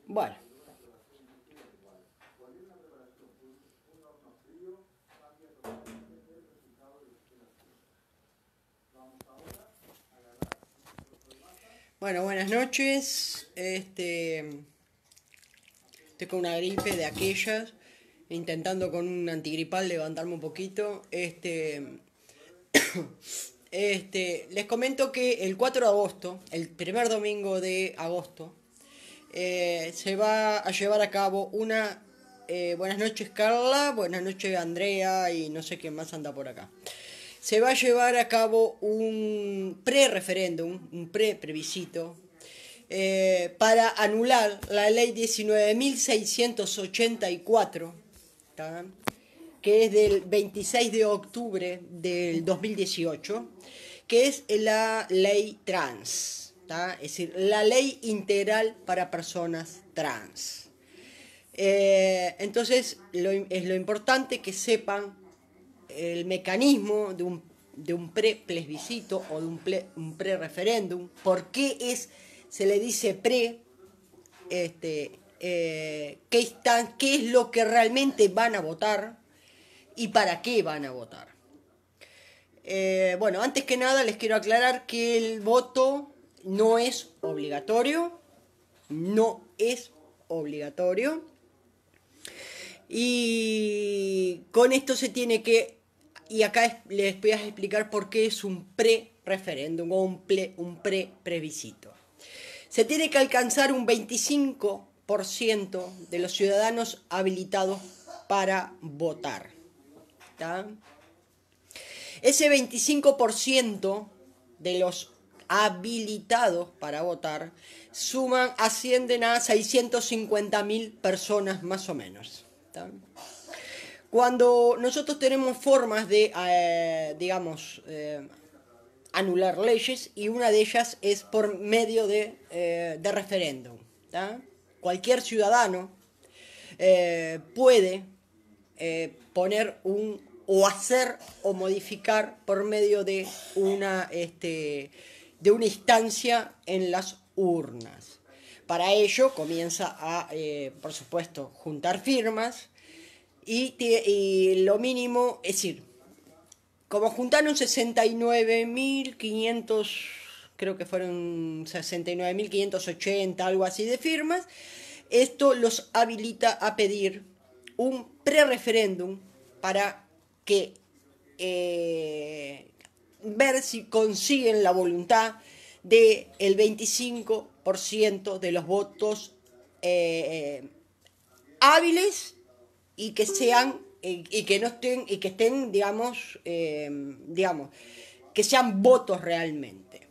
Bueno, bueno, buenas noches. Estoy con una gripe de aquellas, intentando con un antigripal levantarme un poquito. Les comento que el 4 de agosto, el primer domingo de agosto, se va a llevar a cabo una... buenas noches Carla, buenas noches Andrea y no sé quién más anda por acá. Se va a llevar a cabo un pre-referéndum, un pre-plebiscito, para anular la ley 19.684, ¿tá? Que es del 26 de octubre del 2018, que es la ley trans, ¿tá? Es decir, la ley integral para personas trans. Entonces, es lo importante que sepan el mecanismo de un pre-plebiscito o de un pre-referéndum. ¿Por qué se le dice pre? ¿Qué es lo que realmente van a votar y para qué van a votar? Bueno, antes que nada les quiero aclarar que el voto no es obligatorio. No es obligatorio. Y con esto se tiene que... Y acá les voy a explicar por qué es un pre-referéndum o un pre-plebiscito. Se tiene que alcanzar un 25% de los ciudadanos habilitados para votar, ¿tá? Ese 25% de los habilitados para votar ascienden a 650.000 personas más o menos, ¿tá? Cuando nosotros tenemos formas de, anular leyes, y una de ellas es por medio de referéndum, ¿tá? Cualquier ciudadano puede poner o hacer o modificar por medio de una instancia en las urnas. Para ello comienza a, por supuesto, juntar firmas y lo mínimo, es decir, como juntaron 69.500, creo que fueron 69.580, algo así de firmas, esto los habilita a pedir un pre-referéndum para que ver si consiguen la voluntad del 25% de los votos hábiles y que sean y que no estén y que estén que sean votos realmente.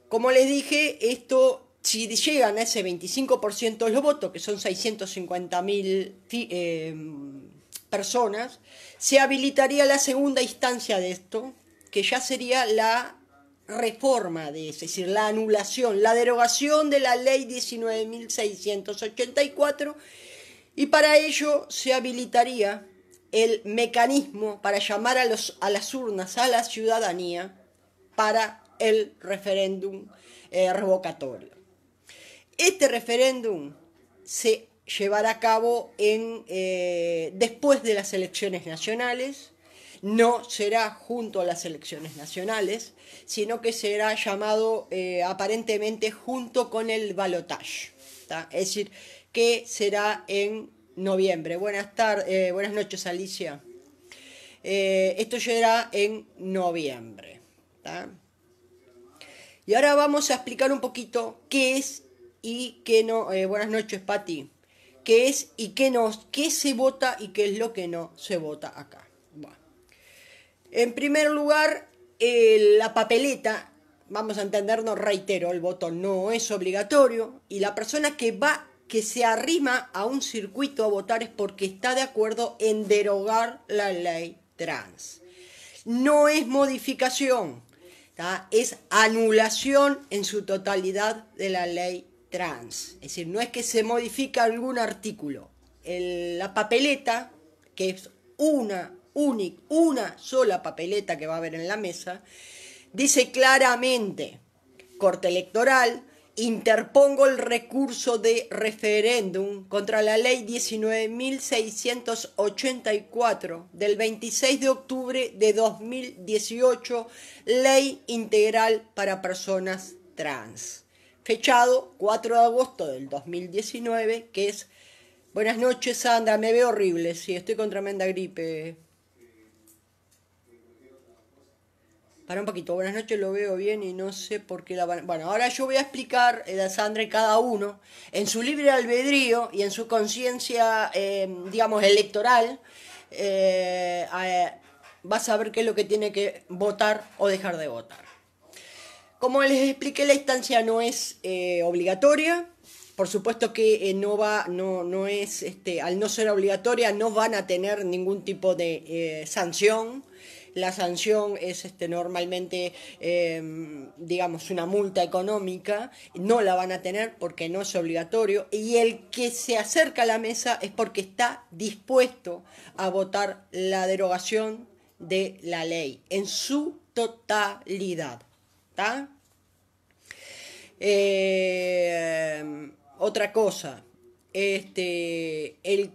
Como les dije, esto, si llegan a ese 25% de los votos, que son 650.000 personas, se habilitaría la segunda instancia de esto, que ya sería la reforma es decir, la anulación, la derogación de la ley 19.684, y para ello se habilitaría el mecanismo para llamar a las urnas a la ciudadanía para el referéndum revocatorio. Este referéndum se llevará a cabo después de las elecciones nacionales. No será junto a las elecciones nacionales, sino que será llamado aparentemente junto con el balotaje, ¿tá? Es decir, que será en noviembre. Buenas noches, Alicia. Esto será en noviembre, ¿tá? Y ahora vamos a explicar un poquito qué es y qué no. Buenas noches, Pati. ¿Qué es y qué no? ¿Qué se vota y qué es lo que no se vota acá? Bueno. En primer lugar, la papeleta, vamos a entendernos, reitero, el voto no es obligatorio y la persona que se arrima a un circuito a votar es porque está de acuerdo en derogar la ley trans. No es modificación, ¿tá? Es anulación en su totalidad de la ley trans. Es decir, no es que se modifica algún artículo. La papeleta, que es una sola papeleta que va a haber en la mesa, dice claramente, Corte Electoral, interpongo el recurso de referéndum contra la ley 19.684 del 26 de octubre de 2018, ley integral para personas trans, fechado 4 de agosto del 2019, que es... Buenas noches, Sandra, me veo horrible, sí, estoy con tremenda gripe. Para un poquito, buenas noches, lo veo bien y no sé por qué la van... Bueno, ahora yo voy a explicar, a Sandra, cada uno, en su libre albedrío y en su conciencia, digamos, electoral, va a saber qué es lo que tiene que votar o dejar de votar. Como les expliqué, la instancia no es obligatoria. Por supuesto que no es, al no ser obligatoria, no van a tener ningún tipo de sanción. La sanción es normalmente, digamos, una multa económica. No la van a tener porque no es obligatorio. Y el que se acerca a la mesa es porque está dispuesto a votar la derogación de la ley en su totalidad. ¿Está? Otra cosa, el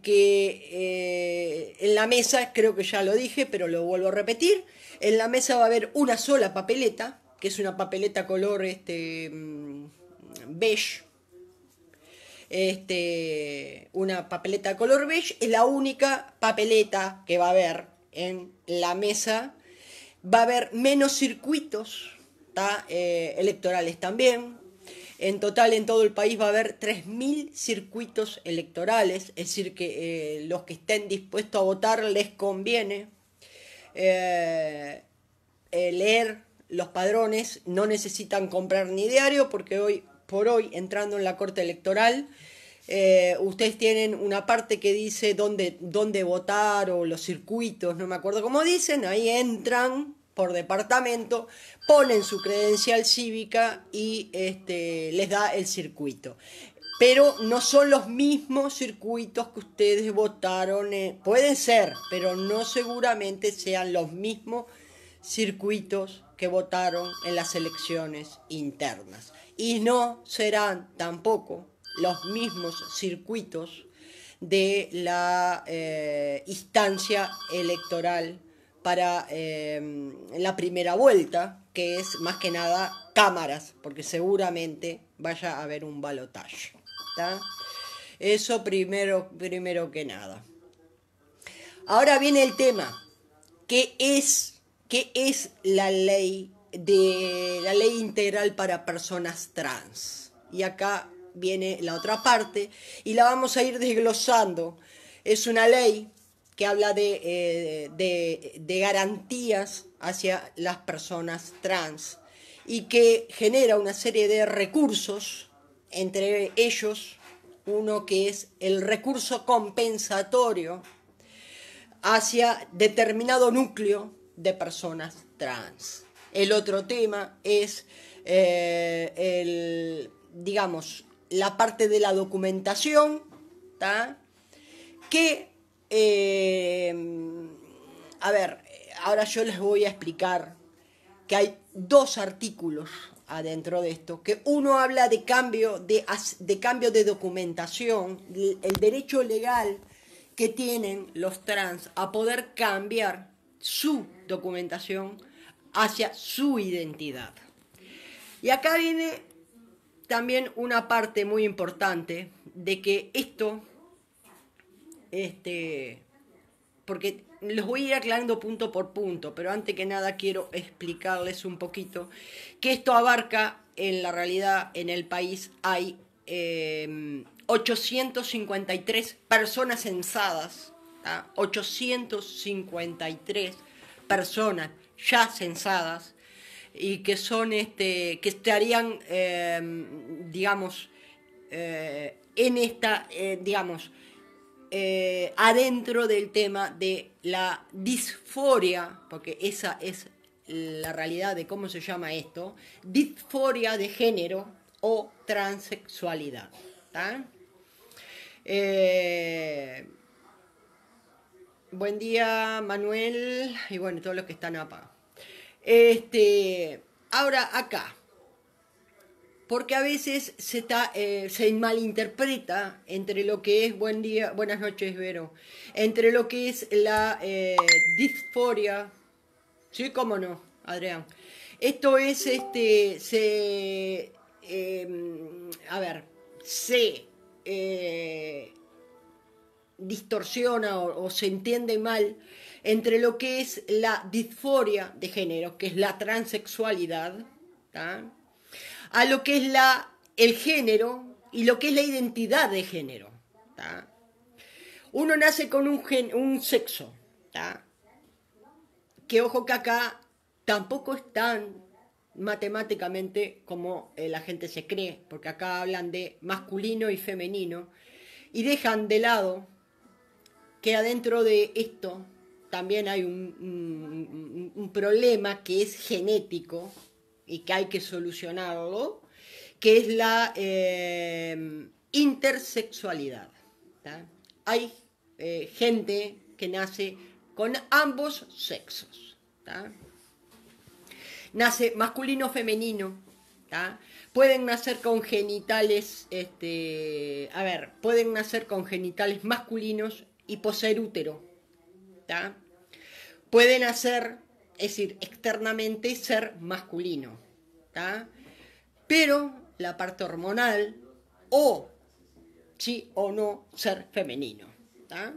que en la mesa, creo que ya lo dije, pero lo vuelvo a repetir, en la mesa va a haber una sola papeleta, que es una papeleta color beige, una papeleta color beige, es la única papeleta que va a haber en la mesa. Va a haber menos circuitos, electorales también. En total, en todo el país va a haber 3.000 circuitos electorales, es decir, que los que estén dispuestos a votar les conviene leer los padrones, no necesitan comprar ni diario, porque hoy por hoy, entrando en la Corte Electoral, ustedes tienen una parte que dice dónde votar o los circuitos, no me acuerdo cómo dicen, ahí entran por departamento, ponen su credencial cívica y les da el circuito. Pero no son los mismos circuitos que ustedes votaron. Pueden ser, pero no seguramente sean los mismos circuitos que votaron en las elecciones internas. Y no serán tampoco los mismos circuitos de la instancia electoral para la primera vuelta, que es más que nada cámaras, porque seguramente vaya a haber un balotaje. Eso primero que nada. Ahora viene el tema. ¿Qué es la ley integral para personas trans? Y acá viene la otra parte y la vamos a ir desglosando. Es una ley que habla de garantías hacia las personas trans y que genera una serie de recursos, entre ellos uno que es el recurso compensatorio hacia determinado núcleo de personas trans. El otro tema es, digamos, la parte de la documentación, ¿tá? Que, a ver, ahora yo les voy a explicar que hay dos artículos adentro de esto, que uno habla de cambio de documentación, el derecho legal que tienen los trans a poder cambiar su documentación hacia su identidad. Y acá viene también una parte muy importante de que esto, porque los voy a ir aclarando punto por punto, pero antes que nada quiero explicarles un poquito que esto abarca, en la realidad, en el país hay 853 personas censadas, ¿tá? 853 personas ya censadas y que son que estarían digamos en esta digamos adentro del tema de la disforia, porque esa es la realidad de cómo se llama esto, disforia de género o transexualidad. Buen día, Manuel, y bueno, todos los que están acá. Ahora acá, porque a veces se malinterpreta entre lo que es, buen día, buenas noches, Vero, entre lo que es la disforia, sí, cómo no, Adrián. Esto es, a ver, se distorsiona o se entiende mal entre lo que es la disforia de género, que es la transexualidad, ¿tá?, a lo que es el género y lo que es la identidad de género. ¿Tá? Uno nace con un sexo, ¿tá?, que ojo que acá tampoco es tan matemáticamente como la gente se cree, porque acá hablan de masculino y femenino y dejan de lado que adentro de esto también hay un problema que es genético y que hay que solucionarlo, que es la intersexualidad. ¿Tá? Hay gente que nace con ambos sexos. ¿Tá? Nace masculino o femenino. ¿Tá? Pueden nacer con genitales, pueden nacer con genitales masculinos y poseer útero. ¿Tá? Pueden nacer, es decir, externamente ser masculino, ¿tá?, pero la parte hormonal, o sí o no, ser femenino, ¿tá?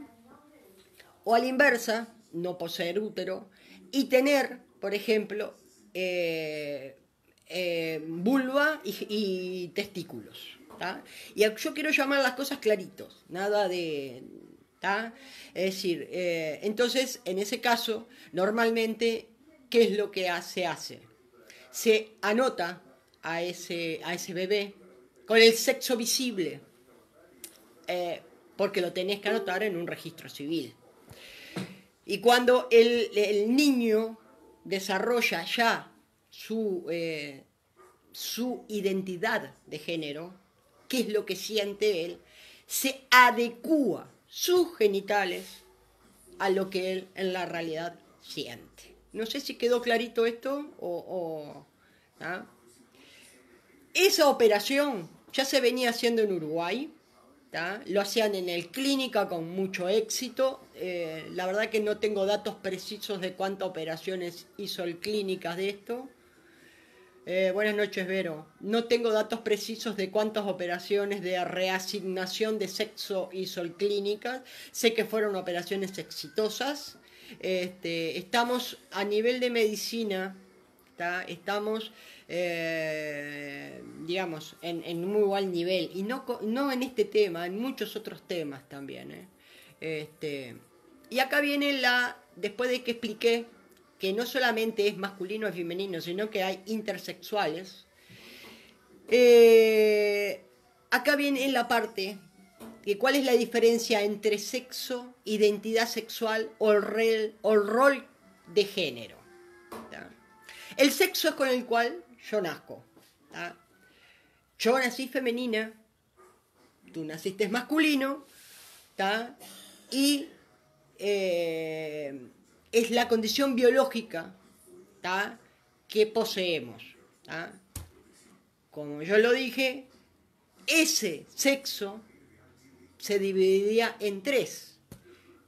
O a la inversa, no poseer útero y tener, por ejemplo, vulva y testículos, ¿tá? Y yo quiero llamar las cosas claritos, nada de... ¿tá? Es decir, entonces, en ese caso, normalmente, ¿qué es lo que se hace? Se anota a ese bebé con el sexo visible, porque lo tenés que anotar en un registro civil. Y cuando el niño desarrolla ya su identidad de género, qué es lo que siente él, se adecúa sus genitales a lo que él en la realidad siente. No sé si quedó clarito esto ¿ah? Esa operación ya se venía haciendo en Uruguay, ¿tá? Lo hacían en el Clínica con mucho éxito. La verdad que no tengo datos precisos de cuántas operaciones hizo el Clínica de esto. Buenas noches, Vero. No tengo datos precisos de cuántas operaciones de reasignación de sexo hizo el Clínica. Sé que fueron operaciones exitosas. Estamos a nivel de medicina, ¿tá? Estamos, digamos, en un muy buen nivel. Y no en este tema, en muchos otros temas también. Y acá viene después de que expliqué que no solamente es masculino y femenino, sino que hay intersexuales. Acá viene la parte de cuál es la diferencia entre sexo, identidad sexual o el rol de género. ¿Tá? El sexo es con el cual yo nazco. ¿Tá? Yo nací femenina, tú naciste masculino, ¿tá? Y es la condición biológica, ¿tá?, que poseemos. ¿Tá? Como yo lo dije, ese sexo se dividiría en tres: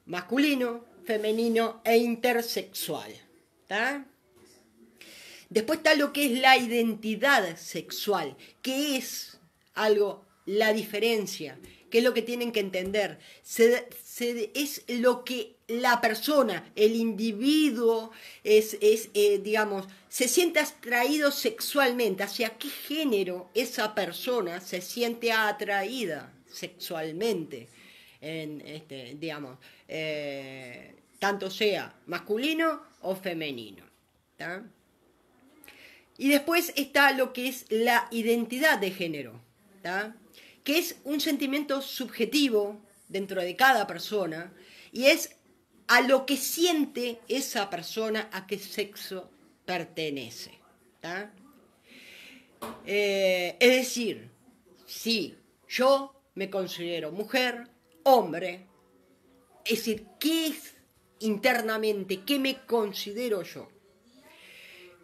masculino, femenino e intersexual. ¿Tá? Después está lo que es la identidad sexual, que es la diferencia, que es lo que tienen que entender. Es lo que la persona, el individuo, digamos, se siente atraído sexualmente. ¿Hacia qué género esa persona se siente atraída sexualmente? Digamos, tanto sea masculino o femenino. ¿Tá? Y después está lo que es la identidad de género, ¿tá?, que es un sentimiento subjetivo dentro de cada persona y es a lo que siente esa persona, a qué sexo pertenece. ¿Tá? Es decir, si yo me considero mujer, hombre, es decir, ¿qué es internamente? ¿Qué me considero yo?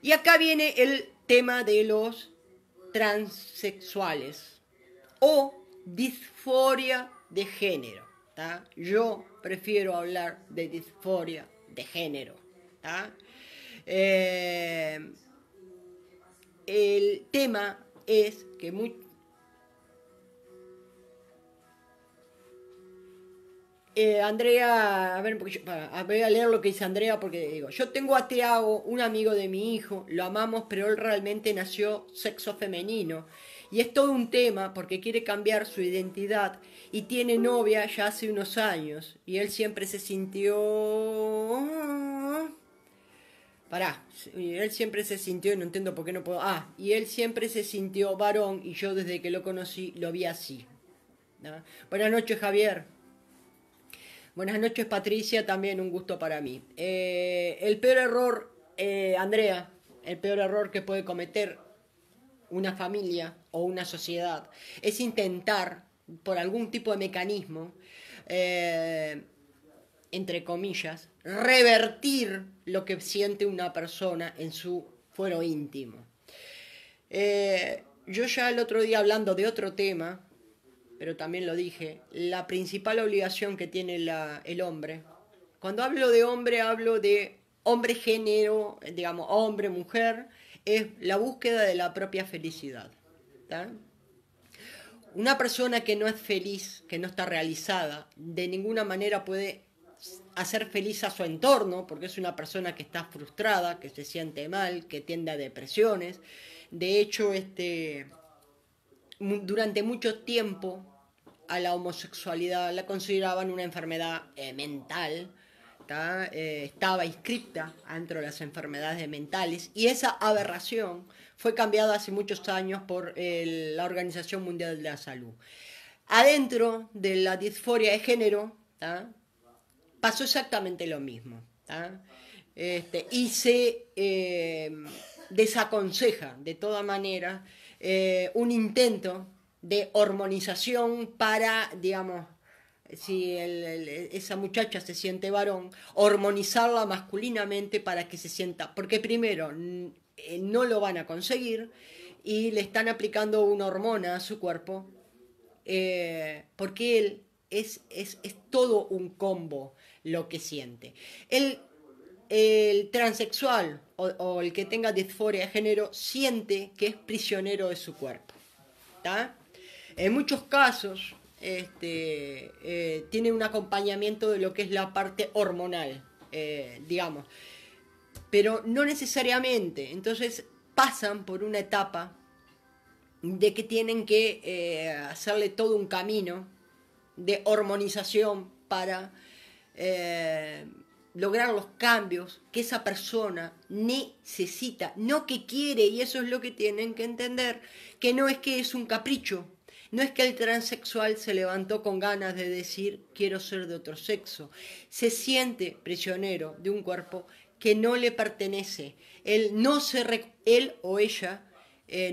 Y acá viene el tema de los transexuales o disforia de género. ¿Tá? Yo prefiero hablar de disforia de género. ¿Tá? El tema es que Andrea, a ver, voy a leer lo que dice Andrea porque digo, yo tengo a Tiago, un amigo de mi hijo, lo amamos, pero él realmente nació sexo femenino. Y es todo un tema porque quiere cambiar su identidad y tiene novia ya hace unos años. Y él siempre se sintió... él siempre se sintió, no entiendo por qué no puedo... y él siempre se sintió varón y yo desde que lo conocí lo vi así. ¿No? Buenas noches, Javier. Buenas noches, Patricia, también un gusto para mí. El peor error, Andrea, el peor error que puede cometer una familia o una sociedad es intentar, por algún tipo de mecanismo, entre comillas, revertir lo que siente una persona en su fuero íntimo. Yo ya el otro día hablando de otro tema, pero también lo dije, la principal obligación que tiene el hombre, cuando hablo de hombre género, digamos hombre, mujer, es la búsqueda de la propia felicidad. ¿Tá? Una persona que no es feliz, que no está realizada, de ninguna manera puede hacer feliz a su entorno, porque es una persona que está frustrada, que se siente mal, que tiende a depresiones. De hecho, durante mucho tiempo a la homosexualidad la consideraban una enfermedad mental, estaba inscripta dentro de las enfermedades mentales, y esa aberración fue cambiada hace muchos años por la Organización Mundial de la Salud. Adentro de la disforia de género, ¿tá? Pasó exactamente lo mismo. ¿Tá? Y se desaconseja de toda manera un intento de hormonización para, digamos, si esa muchacha se siente varón, hormonizarla masculinamente para que se sienta, porque primero no lo van a conseguir y le están aplicando una hormona a su cuerpo, porque él es todo un combo lo que siente. El transexual o el que tenga disforia de género siente que es prisionero de su cuerpo. ¿Tá? En muchos casos tiene un acompañamiento de lo que es la parte hormonal, digamos, pero no necesariamente. Entonces pasan por una etapa de que tienen que hacerle todo un camino de hormonización para lograr los cambios que esa persona necesita, no que quiere, y eso es lo que tienen que entender, que no es que es un capricho, no es que el transexual se levantó con ganas de decir quiero ser de otro sexo, se siente prisionero de un cuerpo que no le pertenece, él o ella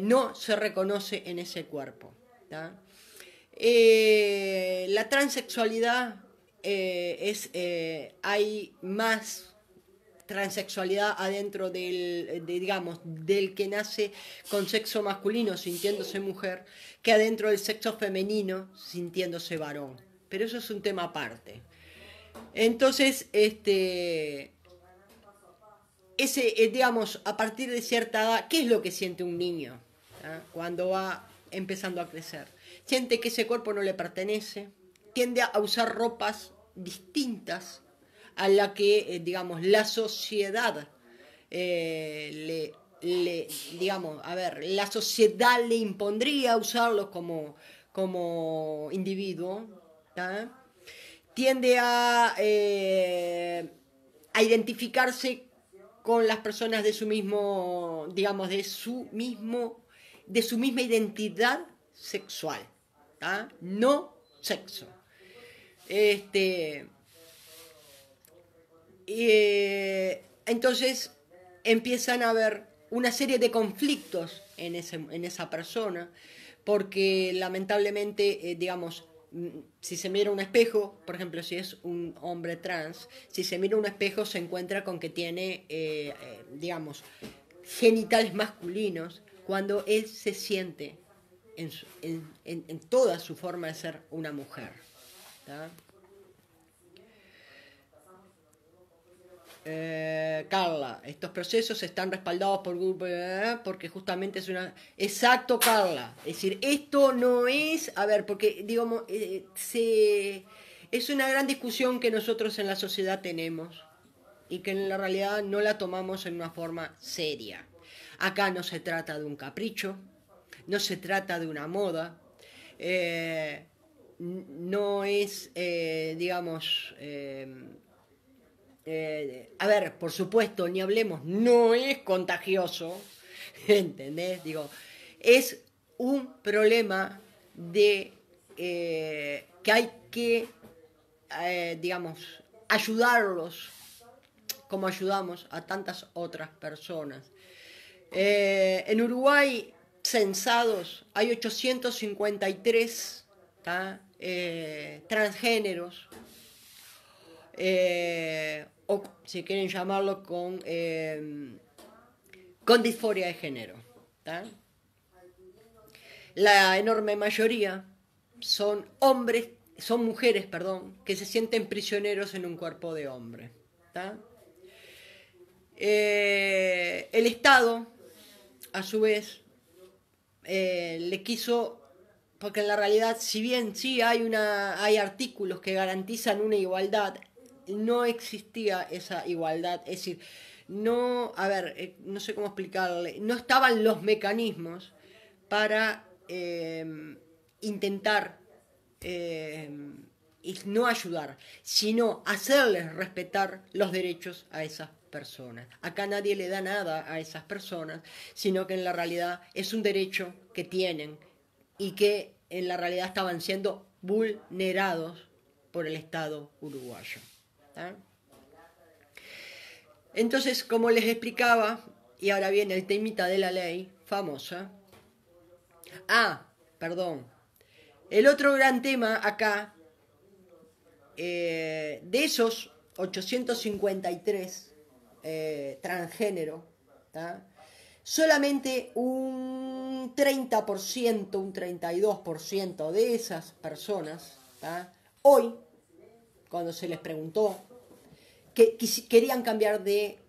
no se reconoce en ese cuerpo. ¿Tá? La transexualidad hay más transexualidad adentro del que nace con sexo masculino sintiéndose mujer que adentro del sexo femenino sintiéndose varón, pero eso es un tema aparte. Entonces digamos, a partir de cierta edad, ¿qué es lo que siente un niño? ¿Ah? Cuando va empezando a crecer, siente que ese cuerpo no le pertenece, tiende a usar ropas distintas a la que, digamos, la sociedad la sociedad le impondría usarlos como individuo. ¿Tá? Tiende a identificarse con las personas de su mismo, digamos, de su misma identidad sexual, ¿tá? No sexo. Entonces, empiezan a haber una serie de conflictos en esa persona, porque lamentablemente, digamos, si se mira un espejo, por ejemplo, si es un hombre trans, si se mira un espejo se encuentra con que tiene, digamos, genitales masculinos, cuando él se siente en toda su forma de ser una mujer. ¿Tá? Carla, estos procesos están respaldados por grupo porque justamente es una... Exacto, Carla. Es decir, esto no es... A ver, porque, digamos, es una gran discusión que nosotros en la sociedad tenemos y que en la realidad no la tomamos en una forma seria. Acá no se trata de un capricho, no se trata de una moda, no es, digamos... a ver, por supuesto, ni hablemos, no es contagioso, ¿entendés? Digo, es un problema de que hay que, digamos, ayudarlos como ayudamos a tantas otras personas. En Uruguay, censados, hay 853 transgéneros, o si quieren llamarlo con disforia de género. ¿Tá? La enorme mayoría son hombres, son mujeres, perdón, que se sienten prisioneros en un cuerpo de hombre. ¿Tá? El Estado, a su vez, le quiso, porque en la realidad, si bien sí hay artículos que garantizan una igualdad, no existía esa igualdad, es decir, no, a ver, no sé cómo explicarle, no estaban los mecanismos para intentar y no ayudar, sino hacerles respetar los derechos a esas personas. Acá nadie le da nada a esas personas, sino que en la realidad es un derecho que tienen y que en la realidad estaban siendo vulnerados por el Estado uruguayo. ¿Tá? Entonces, como les explicaba, y ahora viene el temita de la ley famosa. Perdón. El otro gran tema acá, de esos 853 transgénero, ¿tá? Solamente un 30%, un 32% de esas personas, ¿tá? Hoy, cuando se les preguntó que querían cambiar de,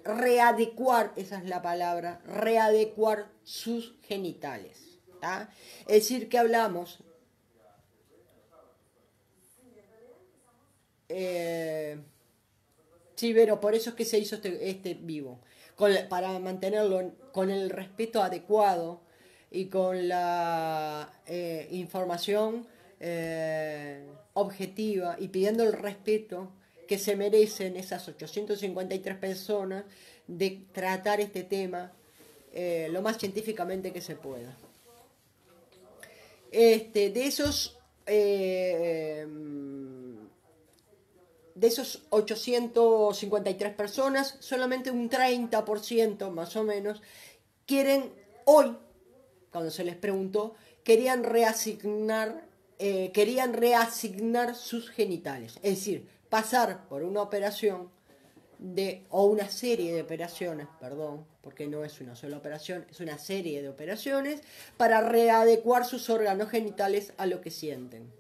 readecuar, esa es la palabra, readecuar sus genitales. ¿Tá? Es decir, que hablamos sí, pero por eso es que se hizo este vivo, para mantenerlo con el respeto adecuado y con la información objetiva y pidiendo el respeto que se merecen esas 853 personas de tratar este tema lo más científicamente que se pueda. De esos 853 personas, solamente un 30% más o menos quieren hoy, cuando se les preguntó, querían reasignar sus genitales, es decir, pasar por una operación o una serie de operaciones, perdón, porque no es una sola operación, es una serie de operaciones para readecuar sus órganos genitales a lo que sienten.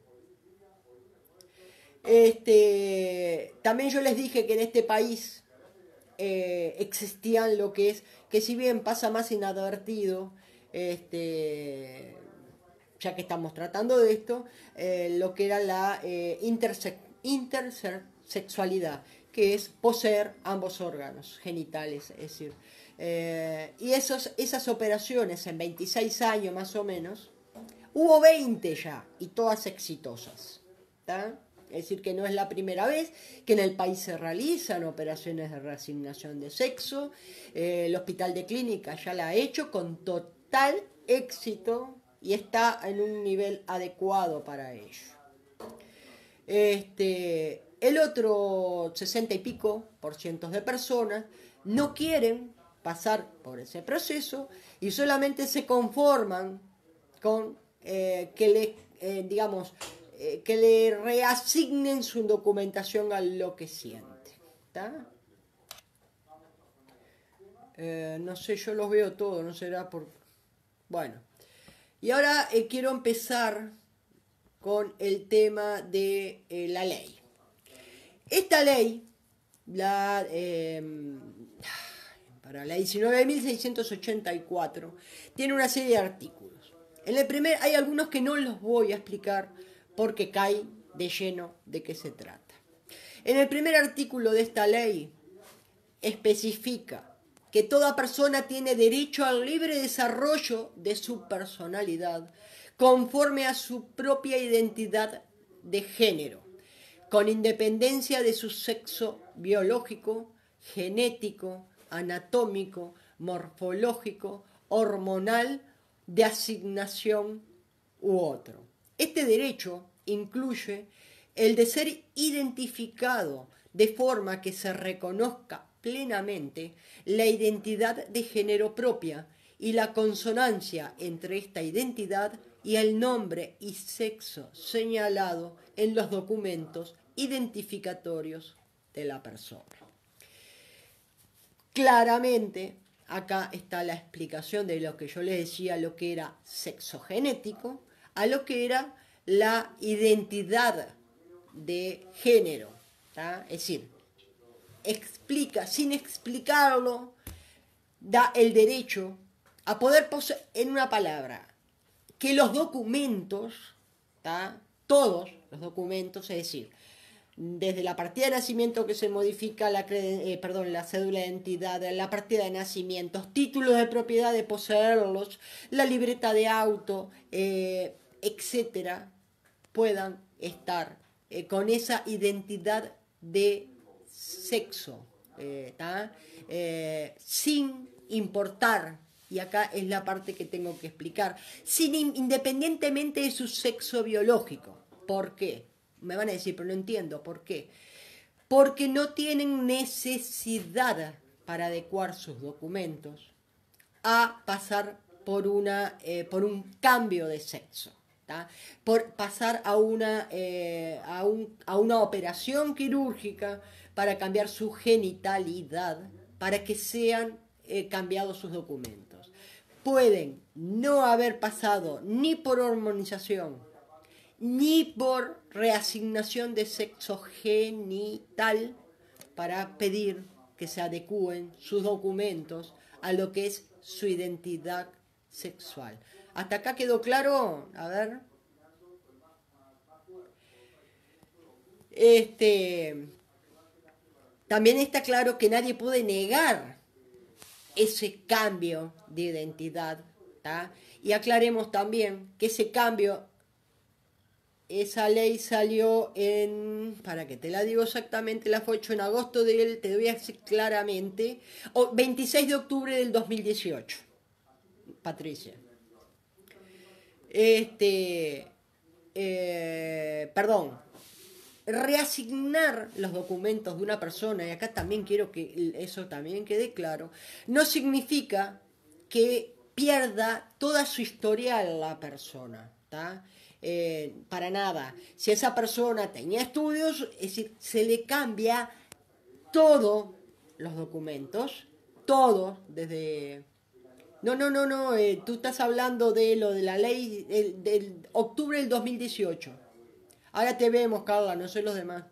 También yo les dije que en este país existían lo que es, que si bien pasa más inadvertido, ya que estamos tratando de esto, lo que era la intersexualidad, que es poseer ambos órganos genitales, es decir, y esas operaciones en 26 años más o menos, hubo 20 ya, y todas exitosas, ¿tá? Es decir, que no es la primera vez que en el país se realizan operaciones de reasignación de sexo. El Hospital de Clínica ya la ha hecho con total éxito y está en un nivel adecuado para ello. El otro 60 y pico % de personas no quieren pasar por ese proceso y solamente se conforman con que le reasignen su documentación a lo que siente. ¿Está? No sé, yo los veo todos, no será por... Bueno, y ahora quiero empezar con el tema de la ley. Esta ley, para la 19.684, tiene una serie de artículos. En el primer hay algunos que no los voy a explicar porque cae de lleno de qué se trata. En el primer artículo de esta ley especifica que toda persona tiene derecho al libre desarrollo de su personalidad conforme a su propia identidad de género, con independencia de su sexo biológico, genético, anatómico, morfológico, hormonal, de asignación u otro. Este derecho incluye el de ser identificado de forma que se reconozca plenamente la identidad de género propia y la consonancia entre esta identidad y el nombre y sexo señalado en los documentos identificatorios de la persona. Claramente, acá está la explicación de lo que yo les decía, lo que era sexo genético, a lo que era la identidad de género. ¿Tá? Es decir, explica, sin explicarlo, da el derecho a poder poseer, en una palabra, que los documentos, ¿tá? Todos los documentos, es decir, desde la partida de nacimiento que se modifica la cédula de identidad, la partida de nacimiento, títulos de propiedad de poseerlos, la libreta de auto, etcétera, puedan estar con esa identidad de sexo, sin importar, y acá es la parte que tengo que explicar, independientemente de su sexo biológico. ¿Por qué? Me van a decir, pero no entiendo, ¿por qué? Porque no tienen necesidad para adecuar sus documentos a pasar por un cambio de sexo. Por pasar a una operación quirúrgica para cambiar su genitalidad, para que sean cambiados sus documentos. Pueden no haber pasado ni por hormonización, ni por reasignación de sexo genital para pedir que se adecúen sus documentos a lo que es su identidad sexual. ¿Hasta acá quedó claro? A ver. También está claro que nadie puede negar ese cambio de identidad. ¿tá? Y aclaremos también que ese cambio, esa ley salió para que te la digo exactamente, la fue hecho en agosto te voy a decir claramente, 26 de octubre del 2018. Patricia. Reasignar los documentos de una persona, y acá también quiero que eso también quede claro, no significa que pierda toda su historial la persona, ¿tá? Para nada. Si esa persona tenía estudios, es decir, se le cambia todos los documentos, todos, desde... No, tú estás hablando de lo de la ley del octubre del 2018. Ahora te vemos, Carla, no soy los demás.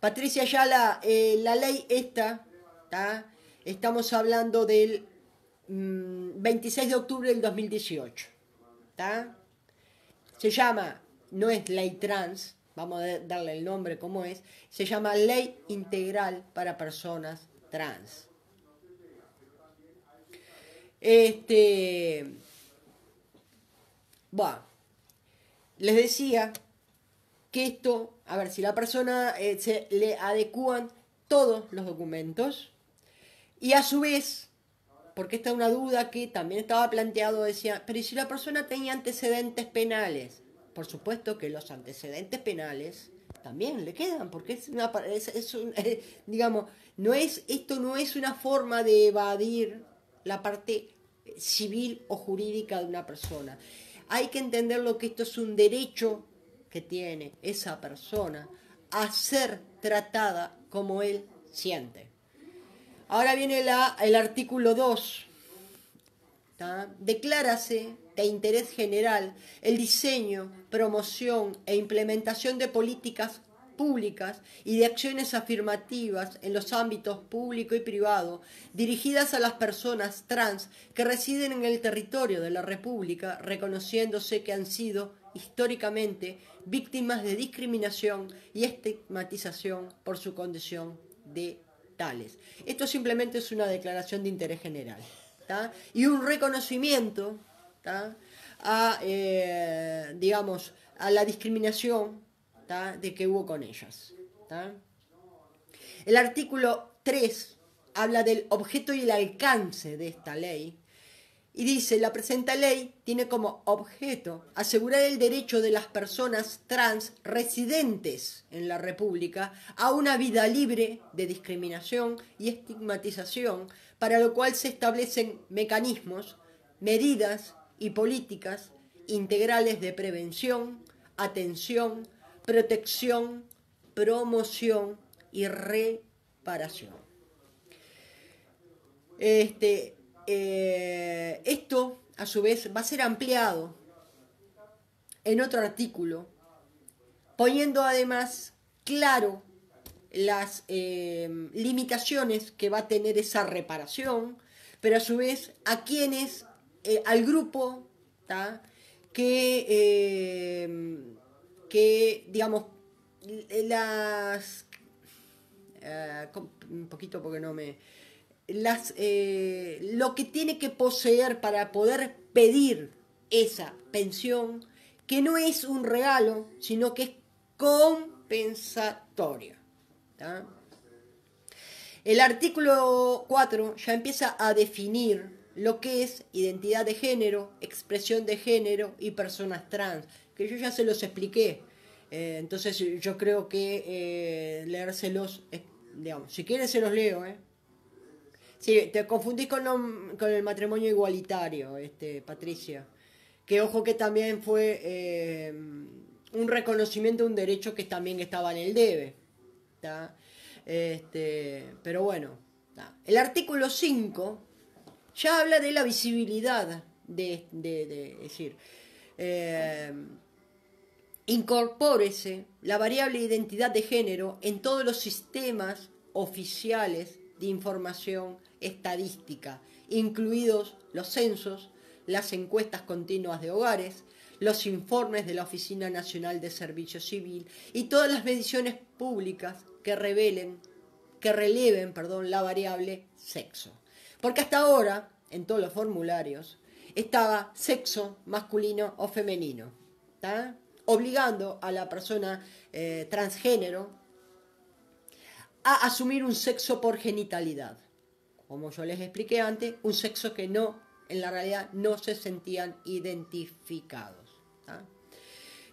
Patricia, ya la ley esta, ¿tá? Estamos hablando del 26 de octubre del 2018. ¿Tá? Se llama, no es ley trans, vamos a darle el nombre como es, se llama Ley Integral para Personas Trans. Bueno, les decía que esto, a ver, si la persona se le adecúan todos los documentos y a su vez, porque esta es una duda que también estaba planteado, decía, pero ¿y si la persona tenía antecedentes penales? Por supuesto que los antecedentes penales también le quedan, porque digamos, esto no es una forma de evadir la parte civil o jurídica de una persona. Hay que entender lo que esto es un derecho que tiene esa persona a ser tratada como él siente. Ahora viene el artículo 2. Declárase de interés general el diseño, promoción e implementación de políticas públicas y de acciones afirmativas en los ámbitos público y privado dirigidas a las personas trans que residen en el territorio de la República, reconociéndose que han sido históricamente víctimas de discriminación y estigmatización por su condición de tales. Esto simplemente es una declaración de interés general, ¿tá? Y un reconocimiento, ¿tá? Digamos, a la discriminación, ¿tá? De que hubo con ellas, ¿tá? El artículo 3 habla del objeto y el alcance de esta ley y dice: la presente ley tiene como objeto asegurar el derecho de las personas trans residentes en la República a una vida libre de discriminación y estigmatización, para lo cual se establecen mecanismos, medidas y políticas integrales de prevención, atención, protección, promoción y reparación. Esto, a su vez, va a ser ampliado en otro artículo, poniendo además claro las limitaciones que va a tener esa reparación, pero a su vez a quienes, al grupo, ¿tá? que digamos, un poquito porque no me... lo que tiene que poseer para poder pedir esa pensión, que no es un regalo, sino que es compensatoria, ¿tá? El artículo 4 ya empieza a definir lo que es identidad de género, expresión de género y personas trans, que yo ya se los expliqué. Entonces yo creo que leérselos, digamos, si quieren se los leo, Sí, te confundís con el matrimonio igualitario, Patricia. Que ojo que también fue un reconocimiento de un derecho que también estaba en el debe, ¿tá? Pero bueno, ¿tá? El artículo 5 ya habla de la visibilidad, es decir, incorpórese la variable identidad de género en todos los sistemas oficiales de información estadística, incluidos los censos, las encuestas continuas de hogares, los informes de la Oficina Nacional de Servicio Civil y todas las mediciones públicas que releven, la variable sexo. Porque hasta ahora, en todos los formularios, estaba sexo masculino o femenino, ¿tá? Obligando a la persona transgénero a asumir un sexo por genitalidad. Como yo les expliqué antes, un sexo que no, en la realidad, no se sentían identificados, ¿tá?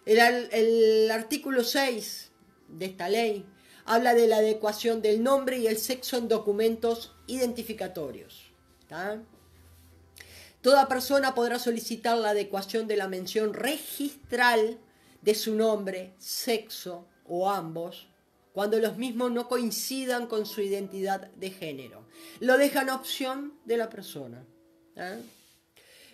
El artículo 6 de esta ley habla de la adecuación del nombre y el sexo en documentos identificatorios, ¿tá? Toda persona podrá solicitar la adecuación de la mención registral de su nombre, sexo o ambos, cuando los mismos no coincidan con su identidad de género. Lo dejan a opción de la persona,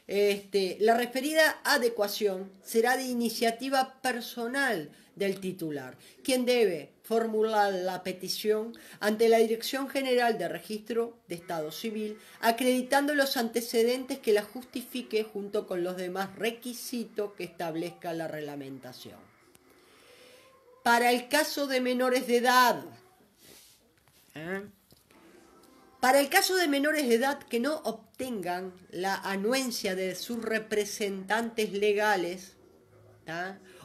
la referida adecuación será de iniciativa personal del titular, quien debe formular la petición ante la Dirección General de Registro de Estado Civil, acreditando los antecedentes que la justifique junto con los demás requisitos que establezca la reglamentación. Para el caso de menores de edad, que no obtengan la anuencia de sus representantes legales,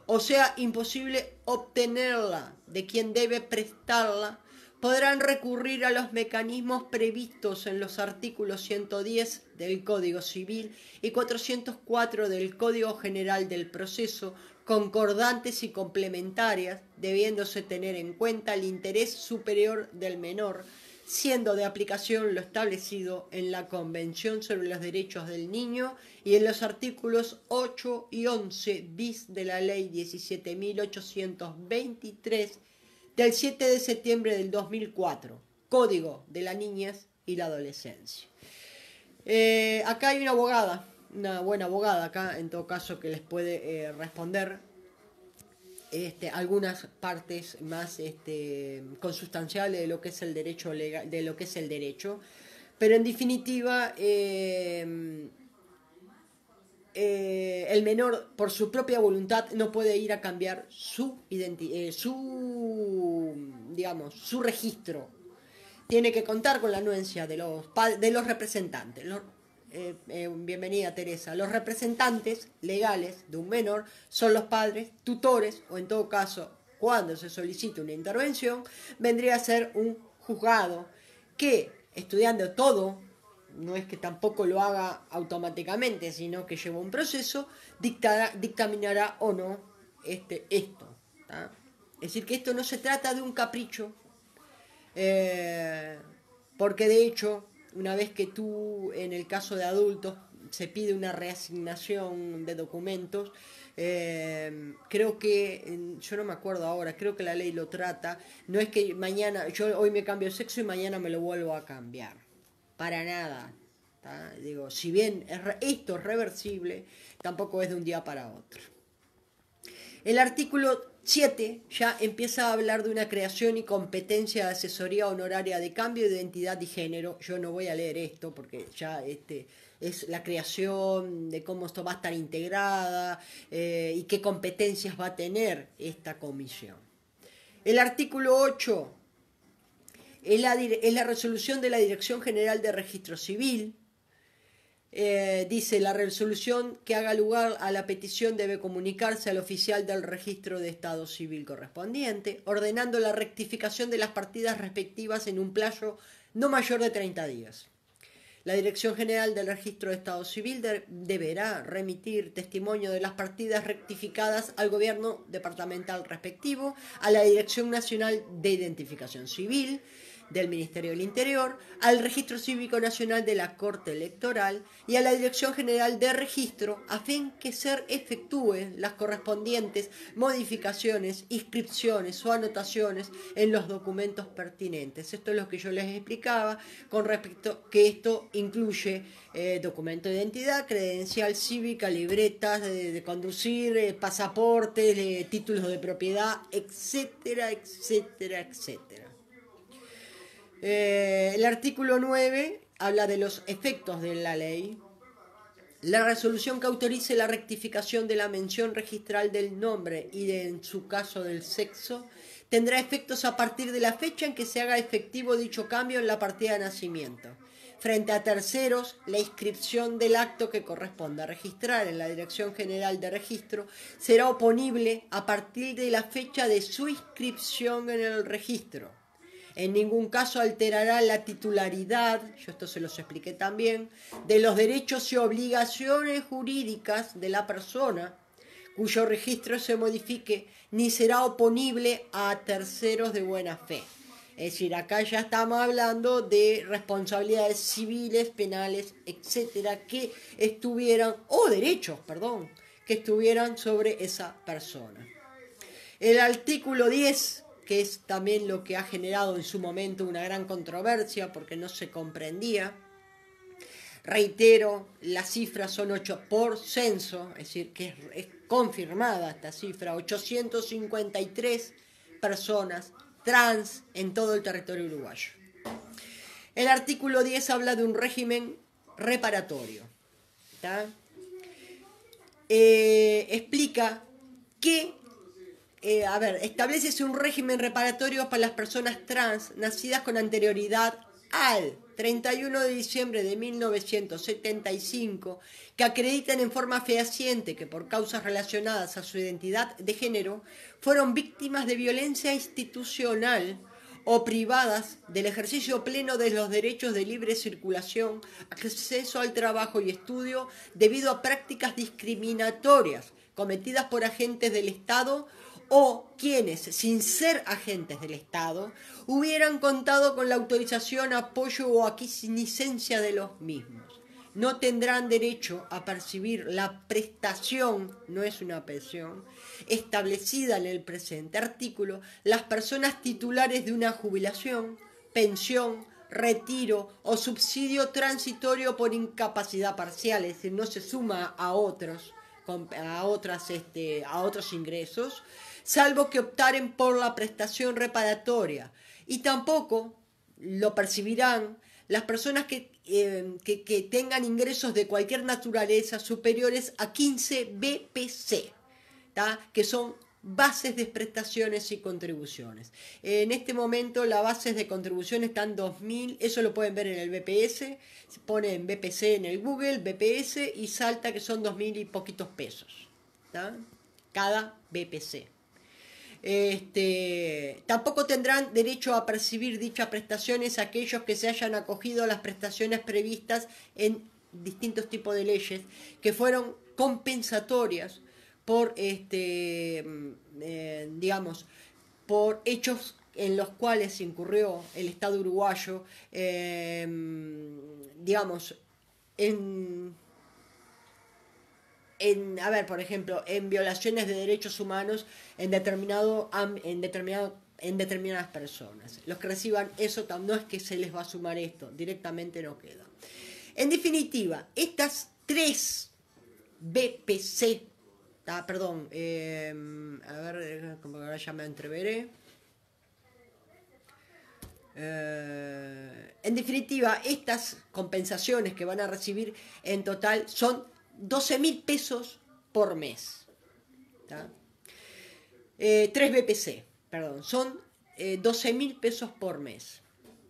o sea, imposible obtenerla de quien debe prestarla podrán recurrir a los mecanismos previstos en los artículos 110 del Código Civil y 404 del Código General del Proceso, concordantes y complementarias, debiéndose tener en cuenta el interés superior del menor, siendo de aplicación lo establecido en la Convención sobre los Derechos del Niño y en los artículos 8 y 11 bis de la Ley 17.823 del 7 de septiembre del 2004, Código de la Niñez y la Adolescencia. Acá hay una buena abogada acá, en todo caso, que les puede responder algunas partes más consustanciales de lo que es el derecho legal, de lo que es el derecho, pero en definitiva el menor por su propia voluntad no puede ir a cambiar su su registro. Tiene que contar con la anuencia de los representantes. Bienvenida, Teresa. Los representantes legales de un menor son los padres, tutores o en todo caso, cuando se solicite una intervención, vendría a ser un juzgado que, estudiando todo, no es que tampoco lo haga automáticamente, sino que lleva un proceso, dictaminará o no esto. ¿Tá? Es decir, que esto no se trata de un capricho, porque de hecho, una vez que tú, en el caso de adultos, se pide una reasignación de documentos, creo que, yo no me acuerdo ahora, creo que la ley lo trata, no es que mañana, yo hoy me cambio de sexo y mañana me lo vuelvo a cambiar, para nada. ¿Tá? Digo, si bien esto es reversible, tampoco es de un día para otro. El artículo 7 ya empieza a hablar de una creación y competencia de asesoría honoraria de cambio de identidad y género. Yo no voy a leer esto porque ya es la creación de cómo esto va a estar integrada y qué competencias va a tener esta comisión. El artículo 8 es la resolución de la Dirección General de Registro Civil. Dice, la resolución que haga lugar a la petición debe comunicarse al oficial del registro de Estado Civil correspondiente, ordenando la rectificación de las partidas respectivas en un plazo no mayor de 30 días. La Dirección General del Registro de Estado Civil deberá remitir testimonio de las partidas rectificadas al gobierno departamental respectivo, a la Dirección Nacional de Identificación Civil del Ministerio del Interior, al Registro Cívico Nacional de la Corte Electoral y a la Dirección General de Registro, a fin que se efectúen las correspondientes modificaciones, inscripciones o anotaciones en los documentos pertinentes. Esto es lo que yo les explicaba con respecto que esto incluye documento de identidad, credencial cívica, libretas de conducir, pasaportes, títulos de propiedad, etcétera, etcétera, etcétera. El artículo 9 habla de los efectos de la ley. La resolución que autorice la rectificación de la mención registral del nombre y en su caso del sexo tendrá efectos a partir de la fecha en que se haga efectivo dicho cambio en la partida de nacimiento. Frente a terceros, la inscripción del acto que corresponda a registrar en la Dirección General de Registro será oponible a partir de la fecha de su inscripción en el registro. En ningún caso alterará la titularidad, yo esto se los expliqué también, de los derechos y obligaciones jurídicas de la persona cuyo registro se modifique, ni será oponible a terceros de buena fe. Es decir, acá ya estamos hablando de responsabilidades civiles, penales, etcétera, que estuvieran, o derechos, perdón, que estuvieran sobre esa persona. El artículo 10, que es también lo que ha generado en su momento una gran controversia porque no se comprendía. Reitero, las cifras son 8 por censo, es decir, que es confirmada esta cifra, 853 personas trans en todo el territorio uruguayo. El artículo 10 habla de un régimen reparatorio. Explica que establece un régimen reparatorio para las personas trans nacidas con anterioridad al 31 de diciembre de 1975 que acreditan en forma fehaciente que por causas relacionadas a su identidad de género fueron víctimas de violencia institucional o privadas del ejercicio pleno de los derechos de libre circulación, acceso al trabajo y estudio debido a prácticas discriminatorias cometidas por agentes del Estado o quienes, sin ser agentes del Estado, hubieran contado con la autorización, apoyo o aquiescencia de los mismos. No tendrán derecho a percibir la prestación, no es una pensión, establecida en el presente artículo, las personas titulares de una jubilación, pensión, retiro o subsidio transitorio por incapacidad parcial, es decir, no se suma a otros ingresos, salvo que optaren por la prestación reparatoria, y tampoco lo percibirán las personas que tengan ingresos de cualquier naturaleza superiores a 15 BPC, ¿tá? Que son bases de prestaciones y contribuciones. En este momento las bases de contribuciones están 2.000, eso lo pueden ver en el BPS, se pone en BPC en el Google, BPS, y salta que son 2.000 y poquitos pesos, ¿tá? Cada BPC. Tampoco tendrán derecho a percibir dichas prestaciones aquellos que se hayan acogido a las prestaciones previstas en distintos tipos de leyes que fueron compensatorias por por hechos en los cuales incurrió el Estado uruguayo, por ejemplo, en violaciones de derechos humanos en determinadas personas. Los que reciban eso no es que se les va a sumar esto, directamente no queda. En definitiva, estas tres BPC, como ahora ya me entreveré. En definitiva, estas compensaciones que van a recibir en total son 12.000 pesos por mes. 3 BPC, perdón, son 12.000 pesos por mes.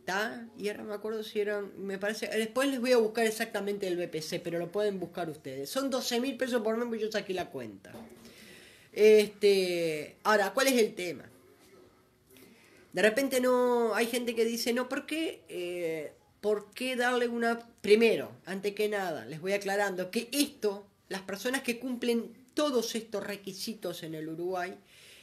¿Tá? Y ahora me acuerdo si eran, me parece, después les voy a buscar exactamente el BPC, pero lo pueden buscar ustedes. Son 12.000 pesos por mes, porque yo saqué la cuenta. Ahora, ¿cuál es el tema? De repente no, hay gente que dice, no, ¿por qué darle una? Primero, antes que nada, les voy aclarando que las personas que cumplen todos estos requisitos en el Uruguay,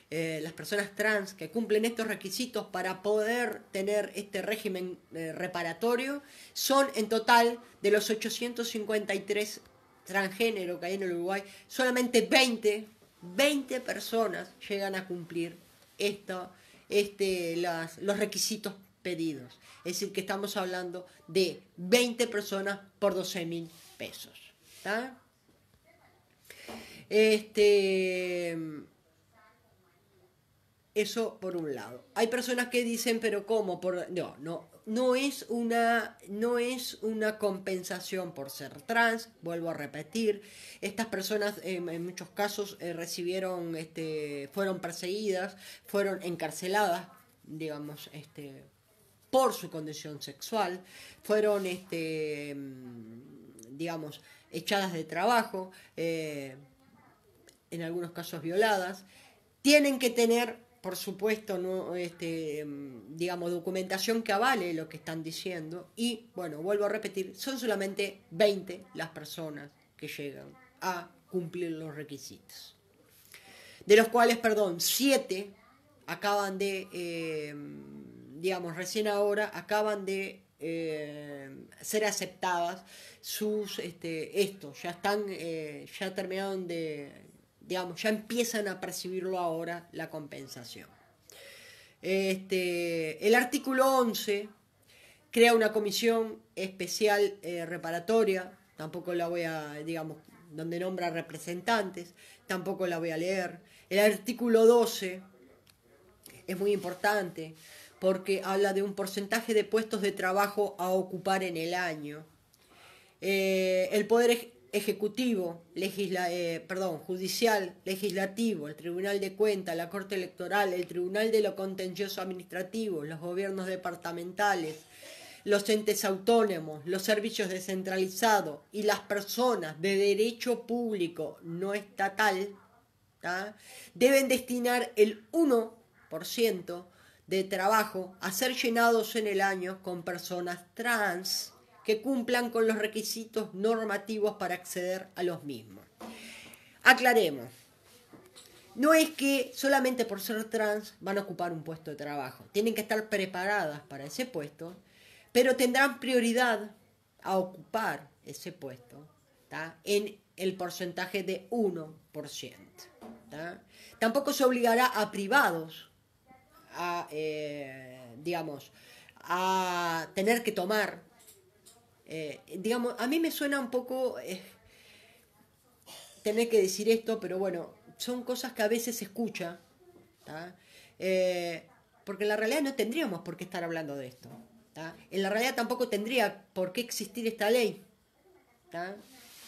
las personas trans que cumplen estos requisitos para poder tener este régimen reparatorio, son en total de los 853 transgénero que hay en el Uruguay, solamente 20 personas llegan a cumplir los requisitos pedidos. Es decir, que estamos hablando de 20 personas por 12.000 pesos. ¿Tá? Eso por un lado. Hay personas que dicen, pero ¿cómo? No es una compensación por ser trans. Vuelvo a repetir, estas personas en muchos casos fueron perseguidas, fueron encarceladas, por su condición sexual, fueron echadas de trabajo, en algunos casos violadas. Tienen que tener, por supuesto, documentación que avale lo que están diciendo. Y, bueno, vuelvo a repetir, son solamente 20 las personas que llegan a cumplir los requisitos. De los cuales, 7 acaban de, recién ahora, acaban de ser aceptadas ya están, ya terminaron de... ya empiezan a percibirlo ahora la compensación. El artículo 11 crea una comisión especial reparatoria, tampoco la voy a, donde nombra representantes, tampoco la voy a leer. El artículo 12 es muy importante porque habla de un porcentaje de puestos de trabajo a ocupar en el año. El Poder Ejecutivo, Judicial, Legislativo, el Tribunal de Cuentas, la Corte Electoral, el Tribunal de lo Contencioso Administrativo, los gobiernos departamentales, los entes autónomos, los servicios descentralizados y las personas de derecho público no estatal, ¿tá? Deben destinar el 1% de trabajo a ser llenados en el año con personas trans que cumplan con los requisitos normativos para acceder a los mismos. Aclaremos, no es que solamente por ser trans van a ocupar un puesto de trabajo, tienen que estar preparadas para ese puesto, pero tendrán prioridad a ocupar ese puesto, ¿tá?, en el porcentaje de 1%. ¿Tá? Tampoco se obligará a privados a, digamos, a tener que tomar, digamos, a mí me suena un poco tener que decir esto, pero bueno, son cosas que a veces se escucha, ¿tá? Porque en la realidad no tendríamos por qué estar hablando de esto, ¿tá? En la realidad tampoco tendría por qué existir esta ley, ¿tá?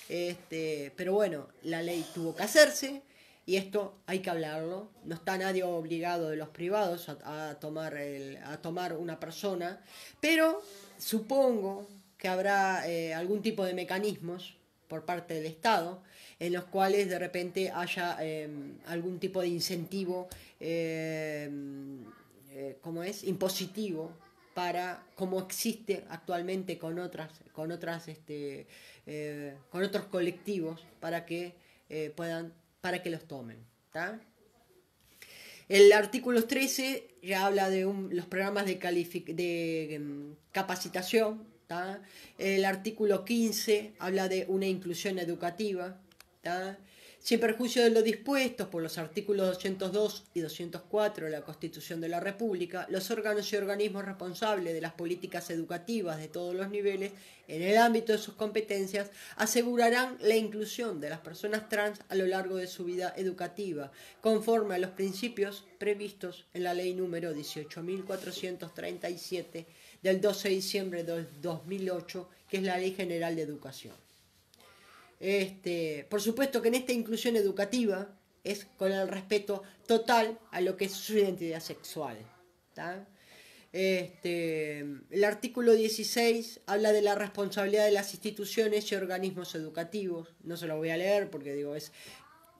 Pero bueno, la ley tuvo que hacerse y esto hay que hablarlo. No está nadie obligado de los privados a tomar una persona, pero supongo que habrá algún tipo de mecanismos por parte del Estado en los cuales de repente haya algún tipo de incentivo, ¿cómo es? Impositivo, para, como existe actualmente con otros colectivos, para que los tomen, ¿tá? El artículo 13 ya habla de los programas de capacitación, ¿tá? El artículo 15 habla de una inclusión educativa, ¿tá? Sin perjuicio de lo dispuesto por los artículos 202 y 204 de la Constitución de la República, los órganos y organismos responsables de las políticas educativas de todos los niveles, en el ámbito de sus competencias, asegurarán la inclusión de las personas trans a lo largo de su vida educativa, conforme a los principios previstos en la Ley número 18.437 del 12 de diciembre de 2008, que es la Ley General de Educación. Por supuesto que en esta inclusión educativa es con el respeto total a lo que es su identidad sexual, ¿tá? El artículo 16 habla de la responsabilidad de las instituciones y organismos educativos. No se lo voy a leer porque digo,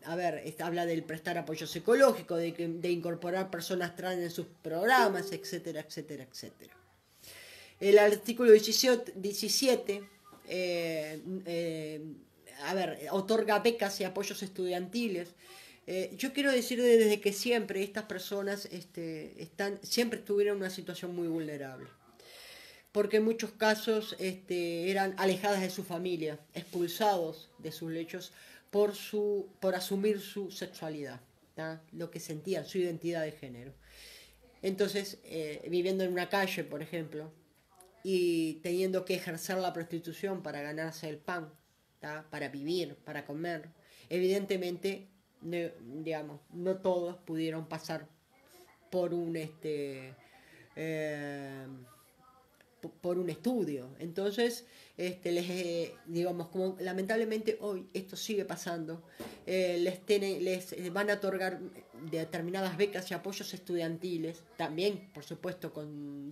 habla del prestar apoyo psicológico, de incorporar personas trans en sus programas, etcétera, etcétera, etcétera. El artículo 17 otorga becas y apoyos estudiantiles. Yo quiero decir desde que siempre estas personas siempre estuvieron en una situación muy vulnerable, porque en muchos casos eran alejadas de su familia, expulsados de sus lechos por asumir su sexualidad, ¿tá?, lo que sentían, su identidad de género. Entonces, viviendo en una calle, por ejemplo, y teniendo que ejercer la prostitución para ganarse el pan, ¿tá?, para vivir, para comer, evidentemente no todos pudieron pasar por un por un estudio. Entonces, digamos, como lamentablemente hoy esto sigue pasando, les van a otorgar determinadas becas y apoyos estudiantiles, también, por supuesto, con